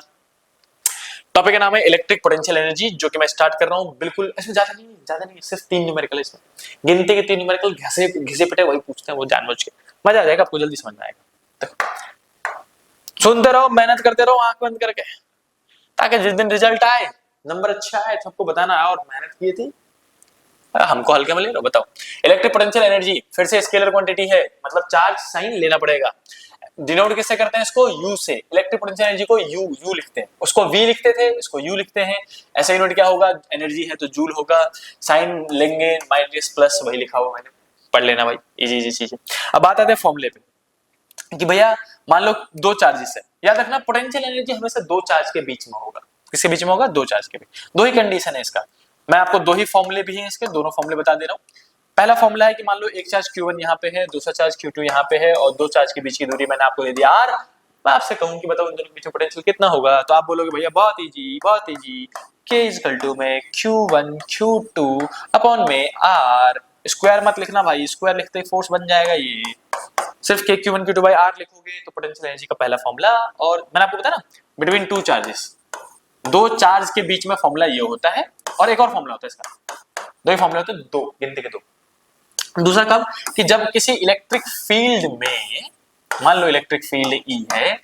टॉपिक का नाम है इलेक्ट्रिक पोटेंशियल एनर्जी, जो कि मैं स्टार्ट कर रहा हूँ। बिल्कुल इसमें ज्यादा नहीं, सिर्फ 3 न्यूमेरिकल, इसमें गिनती के 3 न्यूमेरिकल, घिसे पिटे वही पूछते हैं वो जानबूझ के, मजा आ जाएगा आपको, जल्दी समझ में आएगा। सुनते रहो, मेहनत करते रहो आंख बंद करके, ताकि जिस दिन रिजल्ट आए, नंबर अच्छा आए, सबको बताना और मेहनत की थी, हमको हल्के में ले लो। बताओ इलेक्ट्रिक पोटेंशियल एनर्जी फिर से स्केलर क्वांटिटी है, मतलब चार्ज साइन लेना पड़ेगा। डिनोट किससे करते हैं इसको, यू से। इलेक्ट्रिक पोटेंशियल एनर्जी को यू लिखते हैं, उसको वी लिखते थे, इसको यू लिखते हैं। ऐसा यूनिट क्या होगा, एनर्जी है तो जूल होगा, साइन लेंगे माइनस प्लस, वही लिखा हुआ मैंने, पढ़ लेना भाई, इजी चीज है। अब बात आते हैं फॉर्मूले पे कि भैया मान लो 2 चार्जेस है, याद रखना पोटेंशियल एनर्जी हमेशा 2 चार्ज के बीच में होगा। किसके बीच में होगा, 2 चार्ज के बीच। 2 ही कंडीशन है इसका, मैं आपको 2 ही फॉर्मूले भी हैं इसके, दोनों फॉर्मूले बता दे रहा हूँ। पहला फॉर्मूला है कि मान लो एक चार्ज Q1 यहाँ पे है, दूसरा चार्ज Q2 यहाँ पे है, और 2 चार्ज के बीच की दूरी मैंने आपको दे दिया R। मैं आपसे कहूँ कि बताओ इन दोनों के बीच में पोटेंशियल कितना होगा, तो आप बोलोगे भैया बहुत इजी, K इक्वल टू में Q1 Q2 अपॉन में R। स्क्वायर मत लिखना भाई, स्क्वायर लिखते ही फोर्स बन जाएगा, ये सिर्फ K Q1 Q2 by R लिखोगे तो पोटेंशियल एनर्जी का पहला फॉर्मूला। और मैंने आपको बताया ना, बिटवीन 2 चार्जेस, 2 चार्ज के बीच में फॉर्मूला ये होता है, और एक और फॉर्मूला होता है इसका, 2 ही फॉर्मूला होते हैं, 2 गिनती के 2। दूसरा कब, कि जब किसी इलेक्ट्रिक फील्ड में, मान लो इलेक्ट्रिक फील्ड E है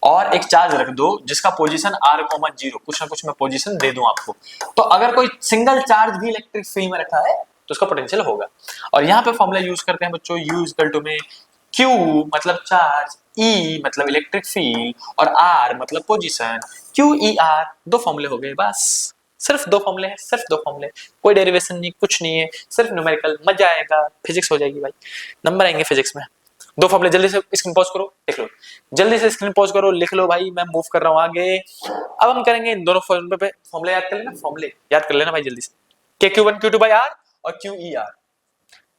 और एक चार्ज रख दो जिसका पोजीशन r,0, कुछ ना कुछ मैं पोजीशन दे दूं आपको, तो अगर कोई सिंगल चार्ज भी इलेक्ट्रिक फील्ड में रखा है तो उसका पोटेंशियल होगा। और यहाँ पे फॉर्मूला यूज करते हैं बच्चों, U इक्वल टू में Q मतलब चार्ज, E मतलब इलेक्ट्रिक फील्ड और R मतलब पोजीशन। QER दो फॉर्मूले हो गए बस, सिर्फ दो फॉर्मूले हैं, सिर्फ दो फॉर्मूले, कोई डेरिवेशन नहीं, कुछ नहीं है, सिर्फ न्यूमेरिकल। मजा आएगा, फिजिक्स हो जाएगी भाई, नंबर आएंगे फिजिक्स में। दो फॉर्मूले, जल्दी से स्क्रीन पॉज करो, लिख लो, जल्दी से स्क्रीन पॉज करो, लिख लो भाई, मैं मूव कर रहा हूं आगे। अब हम करेंगे इन दोनों फॉर्मूले पे, फॉर्मूले याद कर लेना, फॉर्मूले याद कर लेना भाई जल्दी से, KQ1 Q2 बाई R और QER।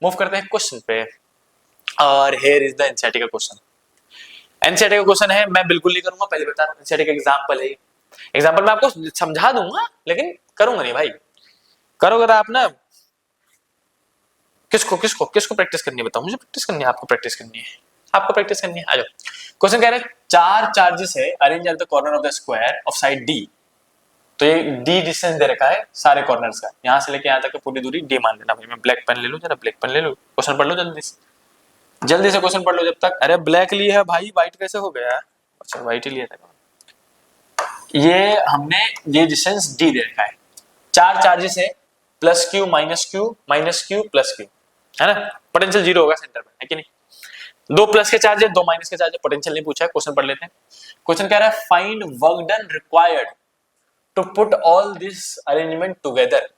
मूव करते हैं क्वेश्चन पे, और हियर इज द एनसीईआरटी का क्वेश्चन। एनसीईआरटी का क्वेश्चन है, मैं बिल्कुल नहीं करूंगा, पहले बता रहा हूं, एनसीईआरटी का एग्जांपल है, एग्जांपल मैं आपको समझा दूंगा लेकिन करूंगा नहीं भाई। करोगे तो आप ना, किसको किसको किसको प्रैक्टिस करनी है बताओ, मुझे प्रैक्टिस करनी है, आपको प्रैक्टिस करनी है, आपको प्रैक्टिस करनी है, आ जाओ। क्वेश्चन कह रहा है चार चार्जेस है arrange at the corner of the square of side D. तो ये डी डिस्टेंस दे रखा है सारे कॉर्नर्स का, यहां से लेके यहां तक पूरी दूरी डी मान लेना भाई। मैं ब्लैक पेन ले लूं जरा, ब्लैक पेन ले लो, क्वेश्चन पढ़ लो जल्दी से, जल्दी से क्वेश्चन पढ़ लो जब तक। अरे ब्लैक लिया है भाई, व्हाइट कैसे हो गया? अच्छा व्हाइट ही लिया था। ये हमने ये डिस्टेंस डी दे रखा है, चार चार्जेस है, plus Q minus Q minus Q plus Q, है ना? पोटेंशियल जीरो होगा सेंटर में, है कि नहीं? दो प्लस के चार्ज है, दो माइनस के चार्ज है, पोटेंशियल नहीं पूछा है, क्वेश्चन पढ़ लेते हैं। क्वेश्चन कह रहा है find work done required to put all this arrangement together.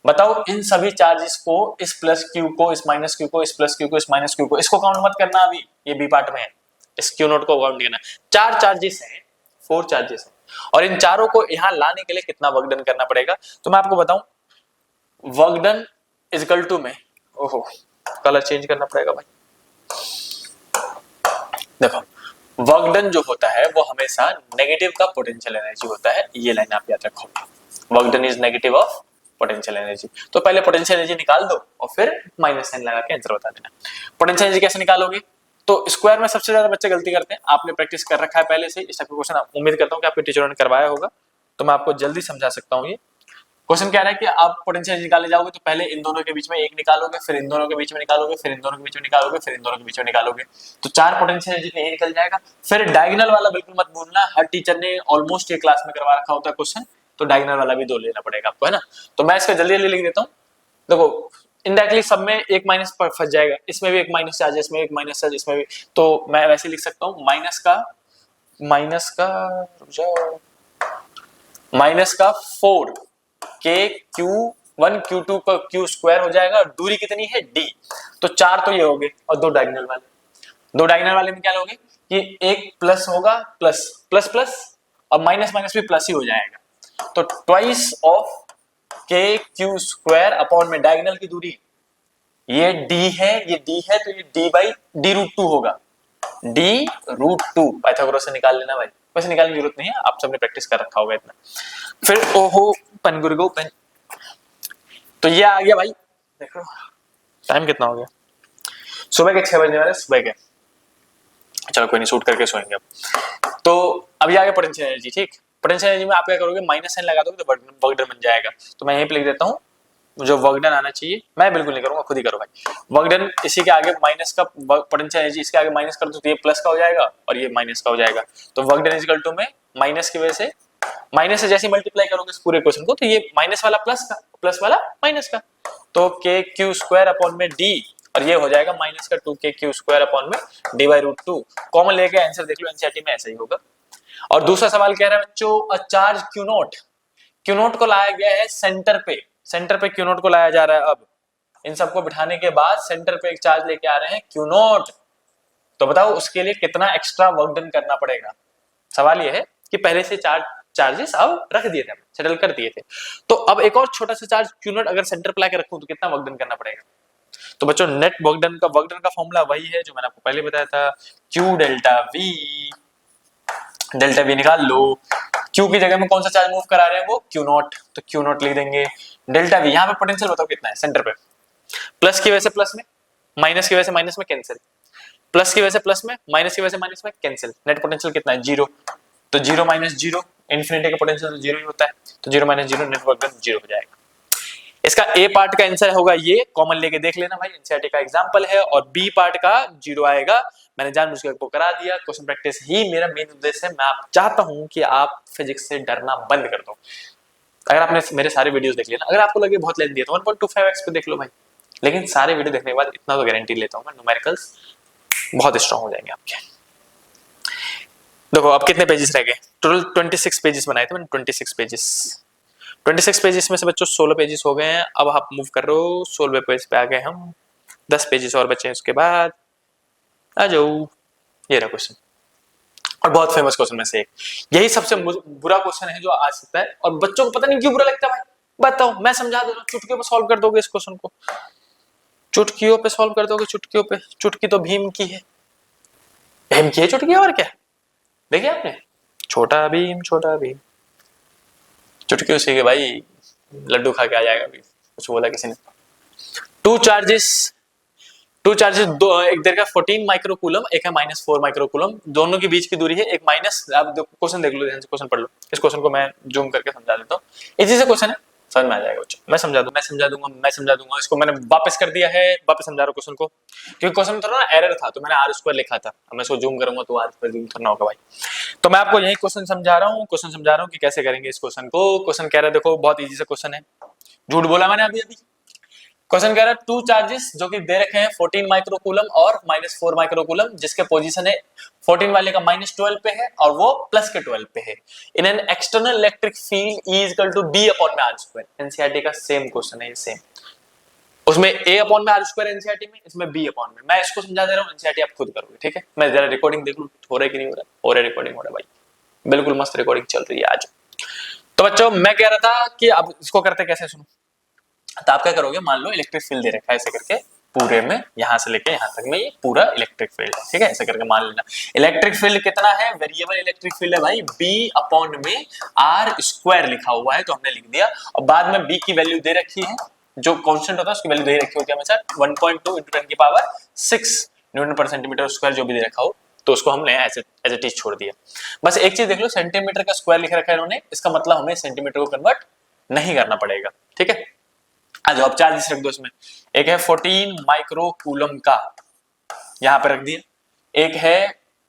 बताओ इन सभी चार्जेस को, इस प्लस क्यू को, इस माइनस क्यू को, इस प्लस क्यू को, इस माइनस क्यू को, इसको काउंट मत करना अभी, ये बी पार्ट में है, इस क्यू नोट को काउंट नहीं करना। चार चार्जेस हैं, फोर चार्जेस हैं, और इन चारों को यहां लाने के लिए कितना वर्क डन करना पड़ेगा? तो मैं आपको बताऊं, work done is equal to में, ओहो कलर चेंज करना पड़ेगा भाई। देखो वर्क डन जो होता है वो हमेशा नेगेटिव का पोटेंशियल एनर्जी होता है, ये लाइन आप याद रखो, work done is negative of potential energy. तो पहले पोटेंशियल एनर्जी निकाल दो और फिर माइनस साइन लगा के आंसर बता देना। पोटेंशियल एनर्जी कैसे निकालोगे? तो स्क्वायर में सबसे ज्यादा बच्चे गलती करते हैं, आपने प्रैक्टिस कर रखा है पहले से, इस टाइप का क्वेश्चन उम्मीद करता हूं कि आपके टीचरों ने करवाया होगा, तो मैं आपको जल्दी समझा सकता हूं। ये क्वेश्चन क्या रहा है कि आप पोटेंशियल एनर्जी निकालने जाओगे तो पहले इन दोनों के बीच में एक निकालोगे, फिर इन दोनों के बीच में निकालोगे, फिर इन दोनों के बीच में निकालोगे, फिर इन दोनों के बीच में निकालोगे, तो चार पोटेंशियल एनर्जी में निकल जाएगा। फिर डायगोनल वाला बिल्कुल मत भूलना, हर टीचर ने ऑलमोस्ट ये क्लास में करवा रखा होता है क्वेश्चन, तो डायगोनल वाला भी दो लेना पड़ेगा आपको, है ना? तो मैं इसका जल्दी जल्दी लिख देता हूँ। देखो इनडायरेक्टली सब में एक माइनस पर फंस जाएगा, इसमें भी एक माइनस चार्ज है, इसमें एक माइनस चार्ज, इसमें भी, तो मैं वैसे लिख सकता हूँ माइनस का रुक जाओ, माइनस का 4 के Q1 Q2 का Q स्क्वायर हो जाएगा, दूरी कितनी है D, तो चार तो ये हो गए, और दो डायगोनल वाले, दो डायगोनल वाले में क्या लोगे कि एक प्लस होगा, प्लस प्लस प्लस, और माइनस माइनस भी प्लस ही हो जाएगा, तो ट्वाइस ऑफ के Q स्क्वायर अपॉन में डायगोनल की दूरी, ये D है, ये D है, तो ये D बाई D रूट 2 होगा, D रूट 2 पाइथागोरस से निकाल लेना भाई, वैसे निकालने की जरूरत नहीं है, आप सबने प्रैक्टिस कर रखा होगा इतना। फिर ओहो पेन गुरगो पेन, तो ये आ गया भाई। देखो टाइम कितना हो गया, सुबह के 6 बजने वाले, सुबह के, चलो कोई नहीं, शूट करके सोएंगे अब। तो अभी आ गया पोटेंशियल एनर्जी, ठीक, पोटेंशियल एनर्जी में आप क्या करोगे, माइनस साइन लगा दोगे तो वर्क डन बन जाएगा, तो मैं यहीं पे लिख देता हूँ जो वर्क डन आना चाहिए, मैं बिल्कुल नहीं करूंगा, खुद ही करो भाई। वर्क डन इसी के आगे माइनस का, पोटेंशियल एनर्जी इसके आगे माइनस कर दो तो ये प्लस का हो जाएगा और ये माइनस का हो जाएगा, तो work done is equal to में माइनस की वजह से, माइनस से जैसे मल्टीप्लाई करोगे इस पूरे क्वेश्चन को, तो ये माइनस वाला प्लस का, प्लस वाला माइनस का, तो के क्यू स्क्वायर अपॉन में डी, और ये हो जाएगा माइनस का 2 के क्यू स्क्वायर अपॉन में डी बाई रूट 2। कॉमन लेके आंसर देख लो, एनसीईआरटी में ऐसा ही होगा। और दूसरा सवाल कह रहा है बच्चों, a charge Q note, Q note को लाया गया है सेंटर पे, सेंटर पे क्यू नोट को लाया जा रहा है। अब इन सबको बिठाने के बाद सेंटर पे एक चार्ज लेके आ रहे हैं क्यू नोट, तो बताओ उसके लिए कितना एक्स्ट्रा वर्क डन करना पड़ेगा। सवाल ये है कि पहले से चार्जेस अब रख दिए थे, सेटल कर दिए थे, तो अब एक और छोटा सा चार्ज क्यू नोट अगर सेंटर पे लाके रखूं तो कितना वर्क डन करना पड़ेगा? तो बच्चों नेट वर्क डन का फॉर्मूला वही है जो मैंने आपको पहले बताया था, क्यू डेल्टा वी निकाल लो। क्यू की जगह में कौन सा चार्ज मूव करा रहे हैं, वो क्यू नॉट, तो क्यू नॉट लिख देंगे। डेल्टा वी, यहाँ पे पोटेंशियल बताओ कितना है सेंटर पे, प्लस की वजह से प्लस में, माइनस की वजह से माइनस में कैंसिल, प्लस की वजह से प्लस में, माइनस की वजह से माइनस में कैंसिल, नेट पोटेंशियल कितना है, जीरो, तो जीरो माइनस जीरो, इन्फिनिटी का पोटेंशियल तो जीरो ही होता है, तो zero minus zero, net work done zero हो जाएगा। इसका ए पार्ट का आंसर होगा ये, कॉमन लेके देख लेना भाई, एनसीईआरटी का एग्जांपल है, और बी पार्ट का जीरो आएगा, मैंने जानबूझ के आपको करा दिया, क्वेश्चन प्रैक्टिस ही मेरा मेन उद्देश्य है, मैं आप चाहता हूं कि आप फिजिक्स से डरना बंद कर दो। अगर आपने मेरे सारे वीडियोस देख लिए ना, अगर आपको लगे बहुत लेंथी है तो 1.25x पे देख लो भाई, लेकिन सारे वीडियो देखने के बाद इतना तो गारंटी लेता हूं मैं, न्यूमेरिकल्स बहुत स्ट्रांग हो जाएंगे आपके। देखो अब कितने पेजेस रह गए, टोटल 26 पेजेस बनाए थे मैंने, 26 पेजेस, 26 पेजेस में से बच्चों 16 पेजेस हो गए हैं। अब आप मूव कर रहे हो 16वें पेज पे आ गए हम, 10 पेजेस और बचे हैं उसके बाद। आ जाओ, ये रहा क्वेश्चन, और बहुत फेमस क्वेश्चन में से एक, यही सबसे बुरा क्वेश्चन है जो आ सकता है, और बच्चों को पता नहीं क्यों बुरा लगता है भाई। बताओ, मैं समझा दे रहा हूँ, चुटकियों पे सॉल्व कर दोगे इस क्वेश्चन को, चुटकियों पे सॉल्व कर दोगे, चुटकियों पे। चुटकी तो भीम की है, भीम की है चुटकी, और क्या देखिए आपने, छोटा भीम छोटा भीम, चुटकी उसी के भाई, लड्डू खा के आ जाएगा अभी, कुछ बोला किसी ने। टू चार्जेस, दो, एक देर का 14 माइक्रोकूलम, एक है -4 माइक्रोकूलम, दोनों के बीच की दूरी है एक माइनस। आप क्वेश्चन देख लो ध्यान से, क्वेश्चन पढ़ लो, इस क्वेश्चन को मैं जूम करके समझा देता हूँ, इसी से क्वेश्चन है, समझ में आ जाएगा बच्चों। मैं समझा दूंगा, इसको मैंने वापस कर दिया है, वापस समझा रहा हूँ क्वेश्चन को, क्योंकि क्वेश्चन में थोड़ा ना एरर था, तो मैंने r² लिखा था, अब मैं इसको जूम करूंगा तो r² जूम करना होगा भाई। तो मैं आपको यही क्वेश्चन समझा रहा हूँ कि कैसे करेंगे इस क्वेश्चन को। क्वेश्चन कह रहा है, देखो बहुत इजी सा क्वेश्चन है, झूठ बोला मैंने अभी। क्वेश्चन कह रहा है टू चार्जेस जो कि दे रखे हैं 14 माइक्रोकूलम और -4 माइक्रोकूलम, जिसके पोजीशन है 14 वाले का -12 पे है और वो प्लस के 12 पे है। In an external electric field E equal to B upon में r²। एनसीईआरटी का सेम क्वेश्चन है ये, सेम, उसमें A अपॉन में r² एनसीईआरटी में, इसमें B अपॉन में। मैं इसको समझा दे रहा हूँ, एनसीईआरटी आप खुद करोगे, ठीक है। मैं जरा रिकॉर्डिंग देख लूं, हो रहा है कि नहीं हो रहा, हो रहा है, रिकॉर्डिंग हो रहा है भाई, बिल्कुल मस्त रिकॉर्डिंग चल रही है आज। तो बच्चों मैं कह रहा था कि अब इसको करते कैसे, सुनो। तो आप क्या करोगे, मान लो इलेक्ट्रिक फील्ड दे रखा है ऐसे करके, पूरे में यहां से लेके यहां तक में ये पूरा इलेक्ट्रिक फील्ड है, ठीक है, ऐसे करके मान लेना। इलेक्ट्रिक फील्ड कितना है, वेरिएबल इलेक्ट्रिक फील्ड है भाई, B अपॉन में r² लिखा हुआ है, तो हमने लिख दिया। और बाद में B की वैल्यू दे रखी है, जो कांस्टेंट होता है उसकी वैल्यू दे रखी होती है हमेशा 1.2 × 10⁶ न्यूटन पर सेंटीमीटर स्क्वायर, जो भी दे रखा हो, तो उसको हमने एज इट इज छोड़ दिया। बस एक चीज देख लो, सेंटीमीटर का स्क्वायर लिख रखा है इन्होंने, इसका मतलब हमें सेंटीमीटर को कन्वर्ट नहीं करना पड़ेगा, ठीक है। आज अब चार्जेस रख दो इसमें, एक है 14 माइक्रोकूलम का, यहां पे रख दिया। एक है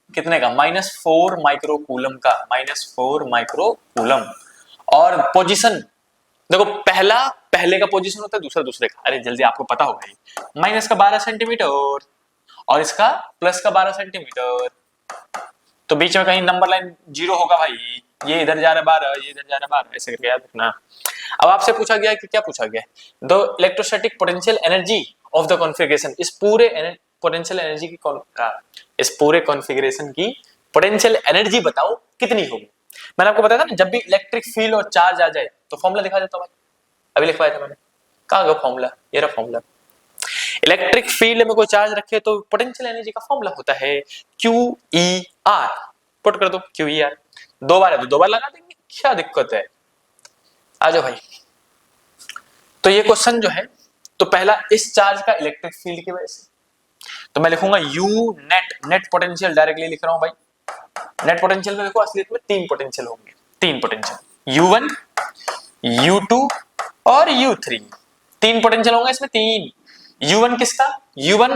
कितने का, -4 माइक्रोकूलम का, -4 माइक्रोकूलम। और पोजीशन देखो, पहला पहले का पोजीशन होता है, दूसरा दूसरे का, अरे जल्दी आपको पता होगा ही, माइनस का 12 सेंटीमीटर और इसका प्लस का 12 सेंटीमीटर, तो बीच में कहीं नंबर लाइन 0 होगा भाई, ये इधर जा रहा है 12, ये इधर जा रहा है 12, ऐसे करके याद रखना। अब आपसे पूछा गया कि क्या पूछा गया, the electrostatic potential energy of the configuration, इस पूरे पोटेंशियल एनर्जी की इस पूरे कॉन्फ़िगरेशन की पोटेंशियल एनर्जी बताओ कितनी होगी। मैंने आपको बताया था ना, जब भी इलेक्ट्रिक फील्ड और चार्ज आ जाए तो फॉर्मूला दिखा देता हूं भाई, अभी लिखवाया था मैंने, कहां गया फॉर्मूला, ये रहा फॉर्मूला। इलेक्ट्रिक फील्ड में कोई चार्ज रखे तो पोटेंशियल एनर्जी का फॉर्मूला होता है QER, पुट कर दो QER, दो बार है तो दो बार लगा देंगे, क्या दिक्कत है, आ जाओ भाई। तो ये क्वेश्चन जो है, तो पहला इस चार्ज का इलेक्ट्रिक फील्ड की वजह से, तो मैं लिखूंगा U नेट पोटेंशियल, डायरेक्टली लिख रहा हूं भाई। नेट पोटेंशियल में देखो असलियत में 3 पोटेंशियल होंगे, 3 पोटेंशियल, U1 U2 और U3, 3 पोटेंशियल होंगे इसमें, 3। U1 किसका, U1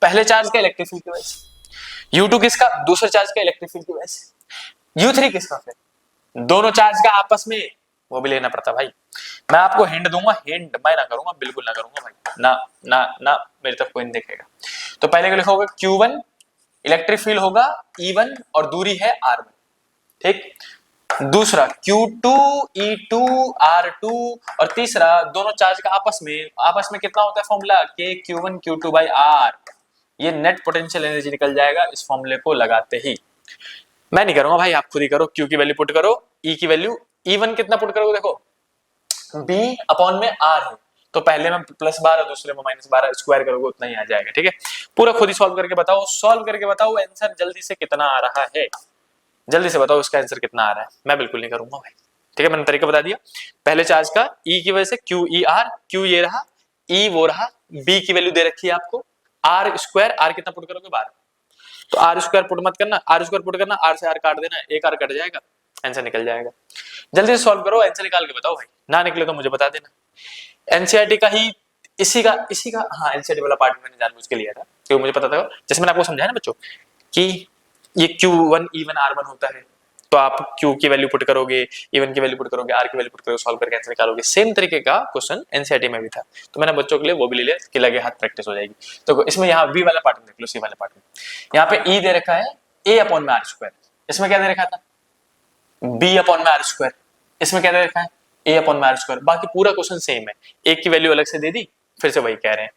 पहले चार्ज का इलेक्ट्रिक फील्ड की वजह से, U2 किसका, दूसरे चार्ज का इलेक्ट्रिक फील्ड की वजह से, U3 किसका, फिर दोनों चार्ज का आपस में, वो भी लेना पड़ता भाई। मैं आपको हिंट दूंगा, हिंट मैं ना करूंगा, बिल्कुल ना करूंगा भाई, ना ना ना, मेरी तरफ कोई नहीं देखेगा। तो पहले क्या लिखोगे, Q1 इलेक्ट्रिक फील्ड होगा E1 और दूरी है R1, ठीक। दूसरा Q2 E2 R2, और तीसरा दोनों चार्ज का आपस में कितना होता है formula, K Q1 Q2 by R, ये नेट पोटेंशियल एनर्जी निकल जाएगा इस फॉर्मूले को लगाते ही। मैं नहीं करूंगा भाई, आप खुद ही करो, Q की वैल्यू पुट करो, E की वैल्यू, E1 कितना पुट करोगे, देखो B अपॉन में R है, तो पहले में +12 दूसरे में -12, स्क्वायर करोगे उतना ही आ जाएगा, ठीक है। पूरा खुद ही सॉल्व करके बताओ, आंसर जल्दी से कितना आ रहा है, जल्दी से बताओ इसका आंसर कितना आ रहा है। मैं बिल्कुल नहीं करूंगा भाई, ठीक है, मैंने तरीका बता दिया। पहले चार्ज का E की वजह से QER, Q ये रहा, E वो रहा, B की वैल्यू दे रखी है आपको, R², R कितना पुट करोगे 12, तो R² पुट मत करना, R² पुट करना, R से R काट देना, एक R कट जाएगा, आंसर निकल जाएगा। जल्दी से सॉल्व करो, आंसर निकाल के बताओ भाई, ना निकले तो मुझे बता देना। एनसीईआरटी का ही इसी का हाँ, एनसीईआरटी वाला पार्ट मैंने जानबूझ के लिया था, क्योंकि मुझे पता था, जैसे मैंने आपको समझाया ना बच्चों कि ये Q1 E1 R1 होता है, तो आप Q की वैल्यू पुट करोगे, E1 की वैल्यू पुट करोगे, R की वैल्यू पुट करोगे, सॉल्व करके आंसर निकालोगे। सेम तरीके का क्वेश्चन एनसीईआरटी में भी था, तो मैंने बच्चों के लिए वो भी ले लिया कि लगे हाथ प्रैक्टिस हो जाएगी। तो इसमें यहाँ बी वाला पार्ट में देख लो, सी वाले पार्ट में यहाँ पे E दे रखा है A/r², इसमें क्या दे रखा था B/r², इसमें क्या दे रखा है A/r²। बाकी पूरा क्वेश्चन सेम है, एक की वैल्यू अलग से दे दी, फिर से वही कह रहे हैं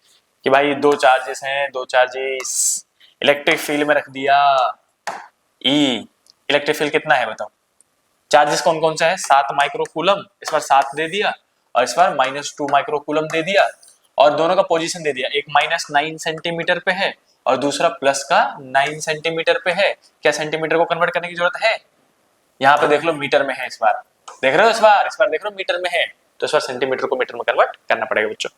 कि भाई दो चार्जेस हैं, दो चार्जेस इलेक्ट्रिक फील्ड में रख दिया E, इलेक्ट्रिक फील्ड कितना है बताओ, चार्जेस कौन कौन सा है 7 माइक्रोकूलम, इस बार 7 दे दिया और इस बार -2 माइक्रोकूलम दे दिया, और दोनों का पोजीशन दे दिया, एक -9 सेंटीमीटर पे है और दूसरा प्लस का 9 सेंटीमीटर पे है। क्या सेंटीमीटर को कन्वर्ट करने की जरूरत है, यहाँ पे देख लो मीटर में है, इस बार देख रहे हो, इस बार देख रहे हो मीटर में है, तो इस बार सेंटीमीटर को मीटर में कन्वर्ट करना पड़ेगा बच्चों।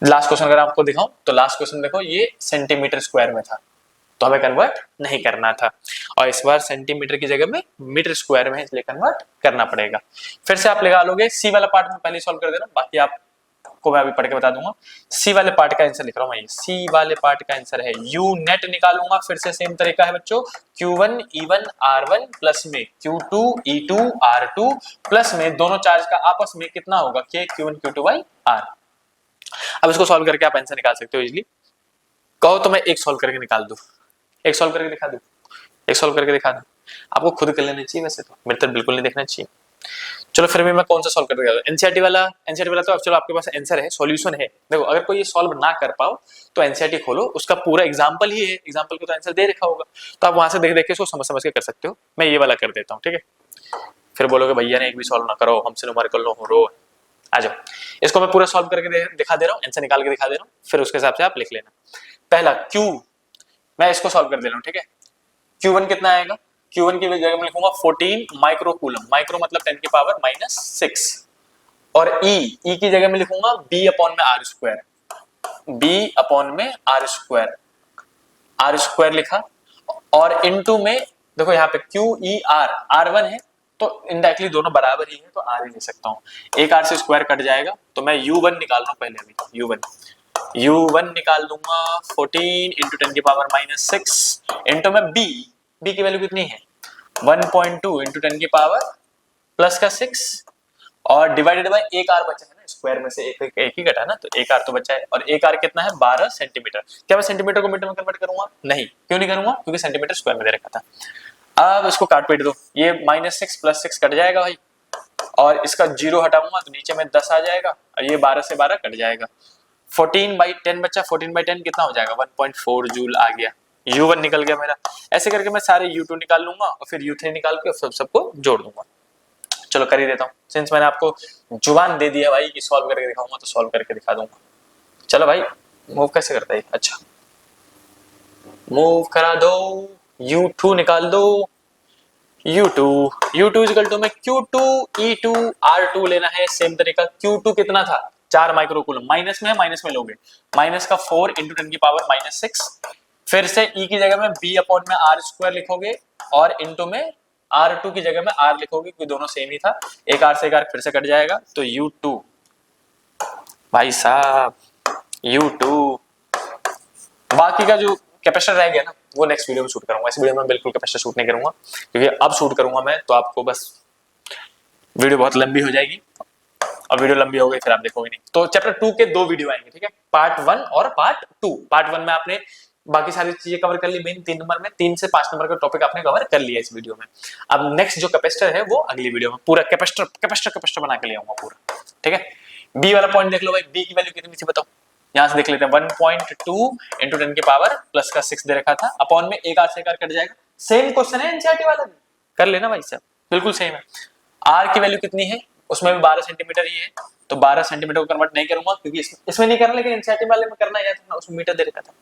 लास्ट क्वेश्चन अगर आपको दिखाऊं तो लास्ट क्वेश्चन देखो ये सेंटीमीटर स्क्वायर में था, तो हमें कन्वर्ट नहीं करना था, और इस बार सेंटीमीटर की जगह में मीटर स्क्वायर में है, इसलिए कन्वर्ट करना पड़ेगा। फिर से आप लगा लोगे, सी वाला पार्ट में पहले सॉल्व कर देना, बाकी आपको मैं अभी पढ़ के बता दूंगा। सी वाले पार्ट का आंसर लिख रहा हूं मैं, सी वाले पार्ट का आंसर है यू नेट निकालूंगा, फिर से सेम तरीका है बच्चों, Q1 E1 R1 प्लस में Q2 E2 R2 प्लस में दोनों चार्ज का आपस में कितना होगा K Q1 Q2 by R। अब इसको सॉल्व करके आप आंसर निकाल सकते हो इजीली। कहो तो मैं एक सॉल्व करके निकाल दूं, एक सॉल्व करके दिखा दूं, एक सॉल्व करके दिखा दूं, आपको खुद कर लेना चाहिए, वैसे तो मेरे तरफ बिल्कुल नहीं देखना चाहिए। चलो फिर भी मैं कौन सा सॉल्व करके दिखाऊं, एनसीईआरटी वाला तो अब चलो आपके पास आंसर है, सॉल्यूशन है। देखो अगर कोई ये सॉल्व ना कर पाओ तो एनसीईआरटी खोलो, उसका पूरा एग्जांपल ही है, एग्जांपल को तो आंसर दे रखा होगा, तो आप वहां से देख देख के इसको समझ समझ के कर सकते हो। मैं ये वाला कर देता हूँ, ठीक है, फिर बोलोगे भैया ने एक भी सॉल्व ना करो, हमसे न्यूमेरिकल नो हो रो, आ जाओ। इसको मैं पूरा सॉल्व करके दिखा दे रहा हूँ, आंसर निकाल के दिखा दे रहा हूँ, फिर उसके हिसाब से आप लिख लेना। पहला Q, मैं इसको सॉल्व कर दे रहा हूँ, ठीक है। Q1 कितना आएगा, Q1 की जगह में लिखूंगा 14 माइक्रोकूलम, माइक्रो मतलब 10 की पावर -6, और E की जगह में लिखूंगा B/r², B/r² लिखा, और इनटू में देखो यहाँ पे QER R1 है, तो इनडायरेक्टली दोनों बराबर ही है, तो R ही ले सकता हूँ, एक R से स्क्वायर कट जाएगा, तो मैं U1 निकाल रहा हूँ पहले, अभी U1 निकाल दूंगा 14 इंटू 10 की पावर -6 इंटू में B की वैल्यू कितनी है 1.2 इंटू 10 की पावर प्लस का 6, और डिवाइडेड बाय एक R बचा है ना, स्क्वायर में से एक ही घटा ना, तो एक R तो बचा है, और एक R कितना है 12 सेंटीमीटर। क्या मैं सेंटीमीटर को मीटर में कन्वर्ट करूंगा, नहीं, क्यों नहीं करूंगा, क्योंकि सेंटीमीटर स्क्वायर में दे रखा था। अब इसको काट पीट दो, ये -6 + 6 कट जाएगा भाई, और इसका 0 हटाऊंगा तो नीचे में 10 आ जाएगा, और ये 12 से 12 कट जाएगा, 14/10 बच्चा, 14/10 कितना हो जाएगा 1.4 जूल आ गया, U1 निकल गया मेरा। ऐसे करके मैं सारे U2 निकाल लूंगा और फिर U3 निकाल के सबको जोड़ दूंगा। चलो कर ही देता हूँ, सिंस मैंने आपको जुबान दे दिया भाई कि सॉल्व करके दिखाऊंगा, तो सॉल्व करके दिखा दूंगा। चलो भाई, मूव कैसे करता है, अच्छा मूव करा दो, U2 निकाल दो, U2 इक्वल टू में Q2 E2 R2 लेना है, सेम तरीका। Q2 कितना था 4 माइक्रोकूलम, माइनस में है, माइनस में लोगे, माइनस का 4 इंटू 10 की पावर -6, फिर से E की जगह में B/r² लिखोगे, और इंटू में R2 की जगह में R लिखोगे, क्योंकि दोनों सेम ही था, एक R से एक R फिर से कट जाएगा, तो U2 भाई साहब U2। बाकी का जो कैपेसिटर रह गया ना, वो नेक्स्ट वीडियो में शूट करूंगा, इस वीडियो में बिल्कुल कैपेसिटर शूट नहीं करूंगा, क्योंकि अब शूट करूंगा मैं तो आपको बस वीडियो बहुत लंबी हो जाएगी, और वीडियो लंबी हो गई फिर आप देखोगे नहीं। तो चैप्टर 2 के 2 वीडियो आएंगे, ठीक है, पार्ट 1 और पार्ट 2। पार्ट 1 में आपने बाकी सारी चीजें कवर कर ली, मेन 3 नंबर में 3 से 5 नंबर का टॉपिक आपने कवर कर लिया इस वीडियो में। अब नेक्स्ट जो कैपेसिटर है वो अगली वीडियो में पूरा कैपेसिटर बना के ले आऊंगा पूरा, ठीक है। बी वाला पॉइंट देख लो भाई, बी की वैल्यू कितनी थी बताओ, यहां से देख लेते हैं, 1.2 इंटू 10 की पावर प्लस का 6 दे रखा था, अपॉन में एक आर से एक आर कट जाएगा, सेम क्वेश्चन है एनसीईआरटी वाला, कर लेना भाई साहब, बिल्कुल सेम है। आर की वैल्यू कितनी है, उसमें भी 12 सेंटीमीटर ही है, तो 12 सेंटीमीटर को कन्वर्ट नहीं करूंगा, क्योंकि इसमें नहीं करना, लेकिन एनसीईआरटी वाले में करना है, तो उसमें मीटर दे रखा था।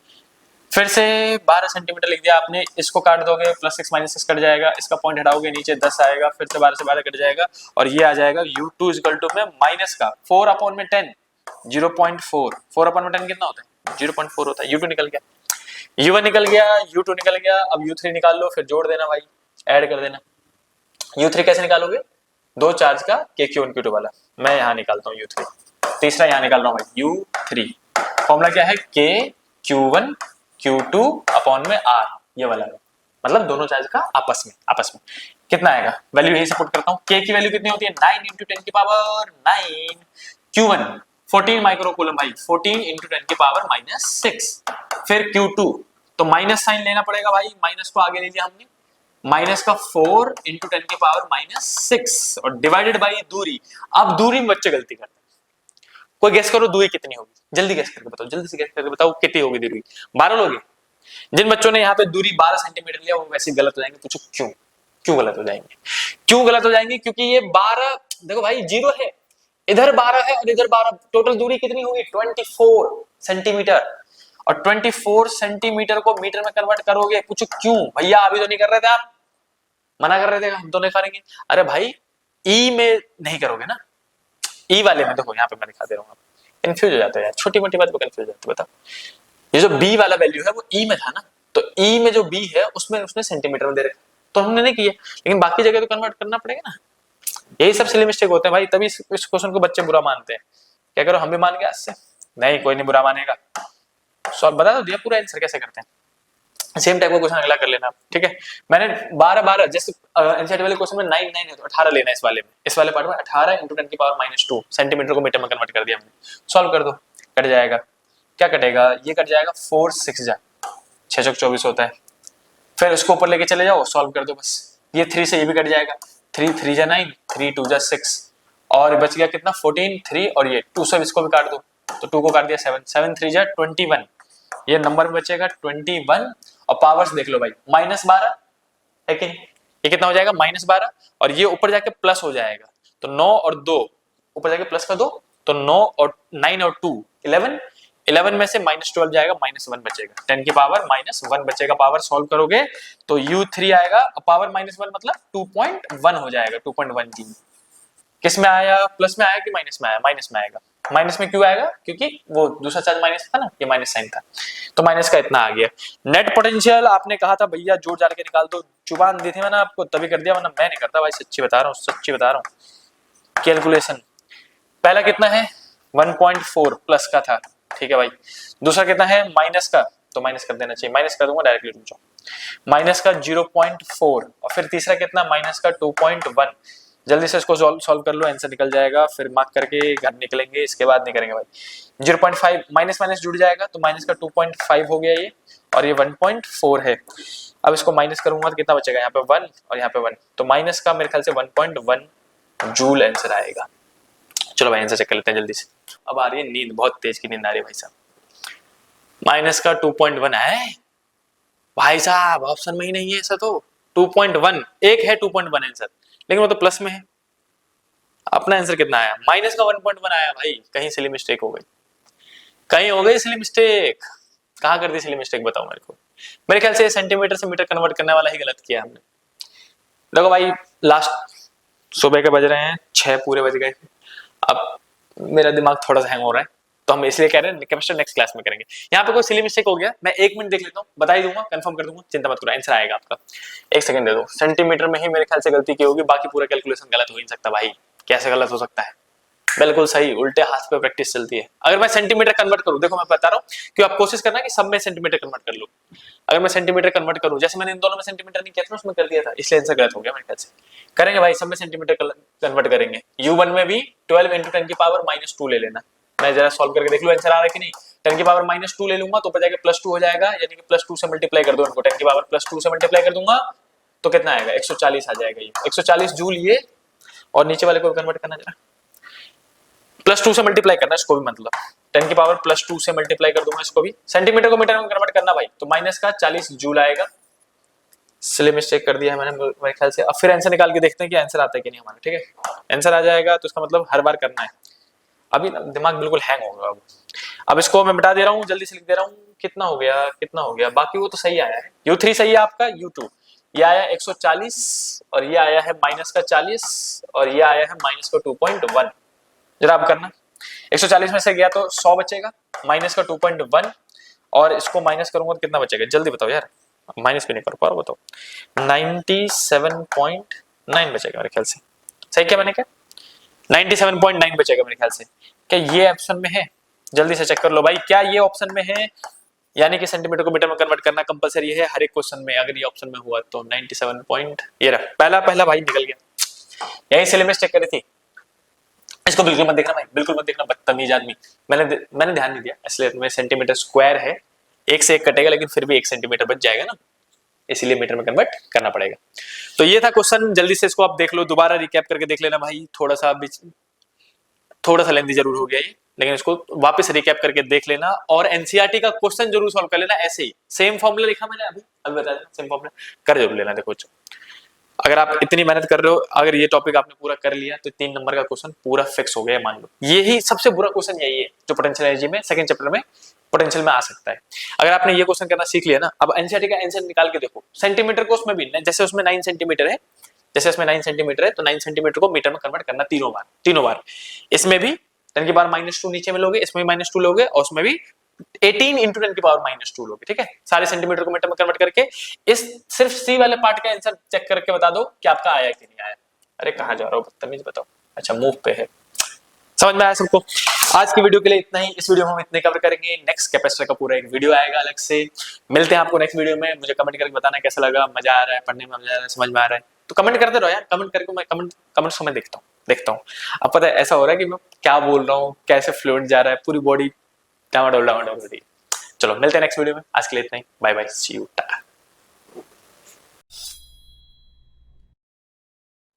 फिर से 12 सेंटीमीटर लिख दिया आपने, इसको काट दोगे, +6 -6 कट जाएगा, इसका पॉइंट हटाओगे नीचे 10 आएगा, फिर से 12 से 12 कट जाएगा, और ये आ जाएगा U2 इक्वल टू में माइनस का 4/10 0.4, 4/10 कितना होता है 0.4 होता है। U2 निकल गया, U1 निकल गया, U2 निकल गया, अब U3 निकाल लो, फिर जोड़ देना भाई, ऐड कर देना। U3 कैसे निकालोगे, दो चार्ज का Q1 Q2 वाला, मैं यहाँ निकालता हूँ U3, तीसरा यहाँ निकाल रहा हूँ भाई U3, फॉर्मूला क्या है K Q1 Q2 अपॉन में R, ये वाला है, मतलब दोनों चार्ज का आपस में कितना आएगा, वैल्यू यही से पुट करता हूँ। k की वैल्यू कितनी होती है 9 इंटू 10 की पावर 9, Q1 14 माइक्रोकूलम भाई, 14 इंटू 10 की पावर -6। फिर Q2 तो माइनस साइन लेना पड़ेगा भाई, माइनस को आगे ले लिया हमने, माइनस का 4 इंटू 10 की पावर -6 और डिवाइडेड बाई दूरी। अब दूरी में बच्चे गलती करते हैं, कोई गेस करो दूरी कितनी होगी, जल्दी गेस करके बताओ, जल्दी से गेस करके बताओ कितनी होगी दूरी। 12 लोगे? जिन बच्चों ने यहाँ पे दूरी 12 सेंटीमीटर लिया वो वैसे गलत हो जाएंगे। पूछो क्यों, क्यों गलत हो जाएंगे? क्यों गलत हो जाएंगे? क्योंकि ये 12, देखो भाई 0 है, इधर 12 है और इधर 12, टोटल दूरी कितनी होगी 24 सेंटीमीटर, और 24 सेंटीमीटर को मीटर में कन्वर्ट करोगे। पूछो क्यों भैया, अभी तो नहीं कर रहे थे आप, मना कर रहे थे हम तो नहीं करेंगे। अरे भाई ई में नहीं करोगे ना, ई वाले में देखो यहाँ पे मैं दिखा दे रहा हूँ, कंफ्यूज हो जाते हो यार, छोटी मोटी बात पे कंफ्यूज हो जाते हो। बताओ ये जो बी वाला वैल्यू है वो ई में था ना, तो ई में जो बी है उसमें उसने सेंटीमीटर में दे रखा, तो हमने नहीं किया, लेकिन बाकी जगह तो कन्वर्ट करना पड़ेगा ना। यही सब सिली मिस्टेक होते हैं भाई, तभी इस क्वेश्चन को बच्चे बुरा मानते हैं। क्या करो, हम भी मान गए आज से, नहीं कोई नहीं बुरा मानेगा। सॉल्व बता दो दिया पूरा आंसर कैसे करते हैं, सेम टाइप का क्वेश्चन अगला कर लेना, ठीक है। मैंने 12 जैसे एनसीईआरटी वाले क्वेश्चन में 9 9 है तो 18 लेना है इस वाले में, इस वाले पार्ट में 18 इंटू 10 की पावर -2 सेंटीमीटर को मीटर में कन्वर्ट कर दिया हमने। सॉल्व कर दो, कट जाएगा, क्या कटेगा, ये कट जाएगा 4 6 जा 6 चौक 24 होता है। फिर उसको ऊपर लेके चले जाओ, सॉल्व कर दो बस, ये 3 से ये भी कट जाएगा, 3 3 जा 9, 3 2 जा 6 और बच गया कितना 14 3 और ये 2 से इसको भी काट दो, तो 2 को काट दिया 7 7 3 जा 21, ये नंबर में बचेगा 21 और पावर्स देख लो भाई -12 है कि नहीं, ये कितना हो जाएगा -12 और ये ऊपर जाके प्लस हो जाएगा, तो 9 और 2 ऊपर जाके प्लस का 2, तो 9 और 9 और 2 11, 11 में से -12 जाएगा, -1 बचेगा, 10 की पावर -1 बचेगा। पावर सॉल्व करोगे तो U3 आएगा, पावर -1 मतलब 2.1 हो जाएगा, 2.1 जी। किस में आया, प्लस में आया कि माइनस में आया? माइनस में आएगा। माइनस में क्यों आएगा? क्योंकि वो दूसरा चार्ज माइनस था ना, ये माइनस साइन था, तो माइनस का इतना आ गया। नेट पोटेंशियल आपने कहा था भैया जोड़ जाड़ के निकाल दो, जुबान दी थी मैंने आपको तभी कर दिया, वरना मैं नहीं करता भाई, सच्ची बता रहा हूँ, सच्ची बता रहा हूँ। कैलकुलेशन पहला कितना है 1.4 प्लस का था, ठीक है भाई। दूसरा कितना है माइनस का, तो माइनस कर देना चाहिए, माइनस कर दूंगा डायरेक्टली, रुक जाओ, माइनस का 0.4 और फिर तीसरा कितना माइनस का 2.1। जल्दी से इसको सॉल्व कर लो, आंसर निकल जाएगा, फिर मार्क करके घर निकलेंगे, इसके बाद नहीं करेंगे भाई। 0.5 माइनस माइनस जुड़ जाएगा, तो माइनस का 2.5 हो गया ये, और ये 1.4 है। अब इसको माइनस करूंगा तो कितना बचेगा, यहाँ पे 1 और यहाँ पे 1, तो माइनस का मेरे ख्याल से 1.1 जूल आंसर आएगा। चलो भाई आंसर चेक कर लेते हैं जल्दी से। अब आ रही है नींद, बहुत तेज की नींद आ रही है भाई साहब। माइनस का 2.1 है भाई साहब, ऑप्शन में ही नहीं है ऐसा, तो 2.1 एक है 2.1 आंसर, लेकिन वो तो प्लस में है। अपना आंसर कितना आया, माइनस का 1.1 आया भाई, कहीं सिली मिस्टेक हो गई, कहीं हो गई सिली मिस्टेक, कहाँ कर दी सिली मिस्टेक बताओ मेरे को। मेरे ख्याल से सेंटीमीटर से मीटर कन्वर्ट करने वाला ही गलत किया हमने। देखो भाई लास्ट सुबह के बज रहे हैं 6 पूरे बज गए, अब मेरा दिमाग थोड़ा सा हैंग हो रहा है, तो हम इसलिए कह रहे हैं केमिस्ट्री नेक्स्ट क्लास में करेंगे। यहाँ पे कोई सिली मिस्टेक हो गया, मैं 1 मिनट देख लेता हूँ, बता ही दूंगा, कंफर्म कर दूंगा, चिंता मत करो, आंसर आएगा आपका। 1 सेकंड दे दो, सेंटीमीटर में ही मेरे ख्याल से गलती की होगी, बाकी पूरा कैलकुलेशन गलत हो ही नहीं सकता भाई, कैसे गलत हो सकता है, बिल्कुल सही, उल्टे हाथ पे प्रैक्टिस चलती है। अगर मैं सेंटीमीटर कन्वर्ट करूं, देखो मैं बता रहा हूं कि आप कोशिश करना कि सब में सेंटीमीटर कन्वर्ट कर लो। अगर मैं सेंटीमीटर कन्वर्ट करूं, जैसे मैंने इन दोनों में सेंटीमीटर नहीं किया था उसमें कर दिया था, इसलिए आंसर गलत हो गया मेरे ख्याल से। करेंगे भाई, सब में सेंटीमीटर कन्वर्ट करेंगे। U1 में भी 12 इंटू 10 की पावर -2 ले लेना, मैं जरा सॉल्व करके देख लो आंसर आ रहा है कि नहीं। 10 की पावर -2 ले लूंगा तो ऊपर जाके +2 हो जाएगा, यानी कि +2 से मल्टीप्लाई कर दो इनको, 10 की पावर +2 से मल्टीप्लाई कर दूंगा तो कितना आएगा 140 आ जाएगा, ये 140 जूल ये, और नीचे वाले को कन्वर्ट करना जरा, +2 से मल्टीप्लाई करना इसको भी, मतलब 10 की पावर +2 से मल्टीप्लाई कर दूंगा इसको भी, सेंटीमीटर को मीटर में कन्वर्ट करना भाई, तो माइनस का 40 जूल आएगा। सिली मिस्टेक कर दिया है मैंने मेरे ख्याल से। अब फिर आंसर निकाल के देखते हैं कि आंसर आता है कि नहीं हमारा, ठीक है। आंसर आ जाएगा तो इसका मतलब हर बार करना है, अभी दिमाग बिल्कुल हैंग होगा। अब इसको मैं मिटा दे रहा हूँ, जल्दी से लिख दे रहा हूँ, कितना हो गया कितना हो गया, बाकी वो तो सही आया है। U3 सही है आपका, U2 ये आया 140 और ये आया है -40 और ये आया है -2.1। जरा आप करना, 140 में से गया तो 100 बचेगा, -2.1 और इसको माइनस करूंगा तो कितना बचेगा, जल्दी बताओ यार, माइनस भी नहीं कर पा रहा, बताओ 97.9 बचेगा मेरे ख्याल से। सही क्या मैंने क्या, 97.9 बचेगा मेरे ख्याल से। क्या ये ऑप्शन में है, जल्दी से चेक कर लो भाई, क्या ये ऑप्शन में है यानी कि सेंटीमीटर को मीटर में कन्वर्ट करना कंपलसरी है हर एक क्वेश्चन में। अगर ये ऑप्शन में हुआ तो 97 पॉइंट, ये रहा पहला पहला भाई निकल गया। यही सिलेबस चेक करी थी। इसको बिल्कुल मत देखना भाई, बिल्कुल मत देखना, बदतमीज आदमी। मैंने ध्यान नहीं दिया, इसलिए में सेंटीमीटर स्क्वायर है, एक से एक कटेगा लेकिन फिर भी 1 सेंटीमीटर बच जाएगा ना, इसीलिए मीटर में कन्वर्ट करना पड़ेगा। तो ये था क्वेश्चन, जल्दी से इसको आप देख लो, दोबारा रिकैप करके देख लेना भाई। थोड़ा सा लेंथी जरूर हो गया ये, लेकिन इसको वापस रिकैप करके देख लेना और एनसीईआरटी का क्वेश्चन जरूर सॉल्व कर लेना। ऐसे ही सेम फॉर्मूला लिखा मैंने अभी बता देना, सेम फॉर्मूला कर जरूर लेना। देखो अगर आप इतनी मेहनत कर रहे हो, अगर ये टॉपिक आपने पूरा कर लिया तो 3 नंबर का क्वेश्चन पूरा फिक्स हो गया, मान लो। यही सबसे बुरा क्वेश्चन यही है जो पोटेंशियल एनर्जी में सेकंड चैप्टर में पोटेंशियल में आ सकता है। अगर आपने ये क्वेश्चन करना सीख लिया ना, अब एनसीईआरटी का आंसर निकाल के देखो। सेंटीमीटर को उसमें भी जैसे उसमें 9 सेंटीमीटर है, तो 9 सेंटीमीटर को मीटर में कन्वर्ट करना तीनों बार। इसमें भी 10 की पावर -2 नीचे में लोगे, इसमें भी -2 लोगे और उसमें भी 18 इंटू 10 की पावर -2 लोगे। ठीक है, सारे सेंटीमीटर को मीटर में कन्वर्ट करके इस सिर्फ सी वाले पार्ट का आंसर चेक करके बता दो कि आपका आया कि नहीं आया। अरे कहां जा रहा हो बदतमीज, बताओ। अच्छा मूव पे है, समझ में आया सबको। आज की वीडियो के लिए इतना ही, इस वीडियो में हम इतने कवर करेंगे। नेक्स्ट कैपेसिटर का पूरा एक वीडियो आएगा अलग से। मिलते हैं आपको नेक्स्ट वीडियो में। मुझे कमेंट करके बताना कैसा लगा, मजा आ रहा है पढ़ने में, मजा आ रहा है, समझ में आ रहा है, तो कमेंट करते रहो यार। कमेंट करके मैं कमेंट्स को मैं देखता हूँ। अब पता है ऐसा हो रहा है कि मैं क्या बोल रहा हूँ, कैसे फ्लुएंट जा रहा है, पूरी बॉडी डामाडोल हो रही है। चलो मिलते हैं नेक्स्ट वीडियो में, आज के लिए इतना ही, bye bye, see you, tata.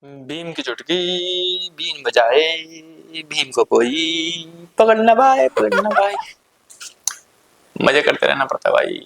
Bheem की चुटकी बीन बजाए, भीम को कोई पकड़ना भाई, मजे करते रहना पड़ता है भाई।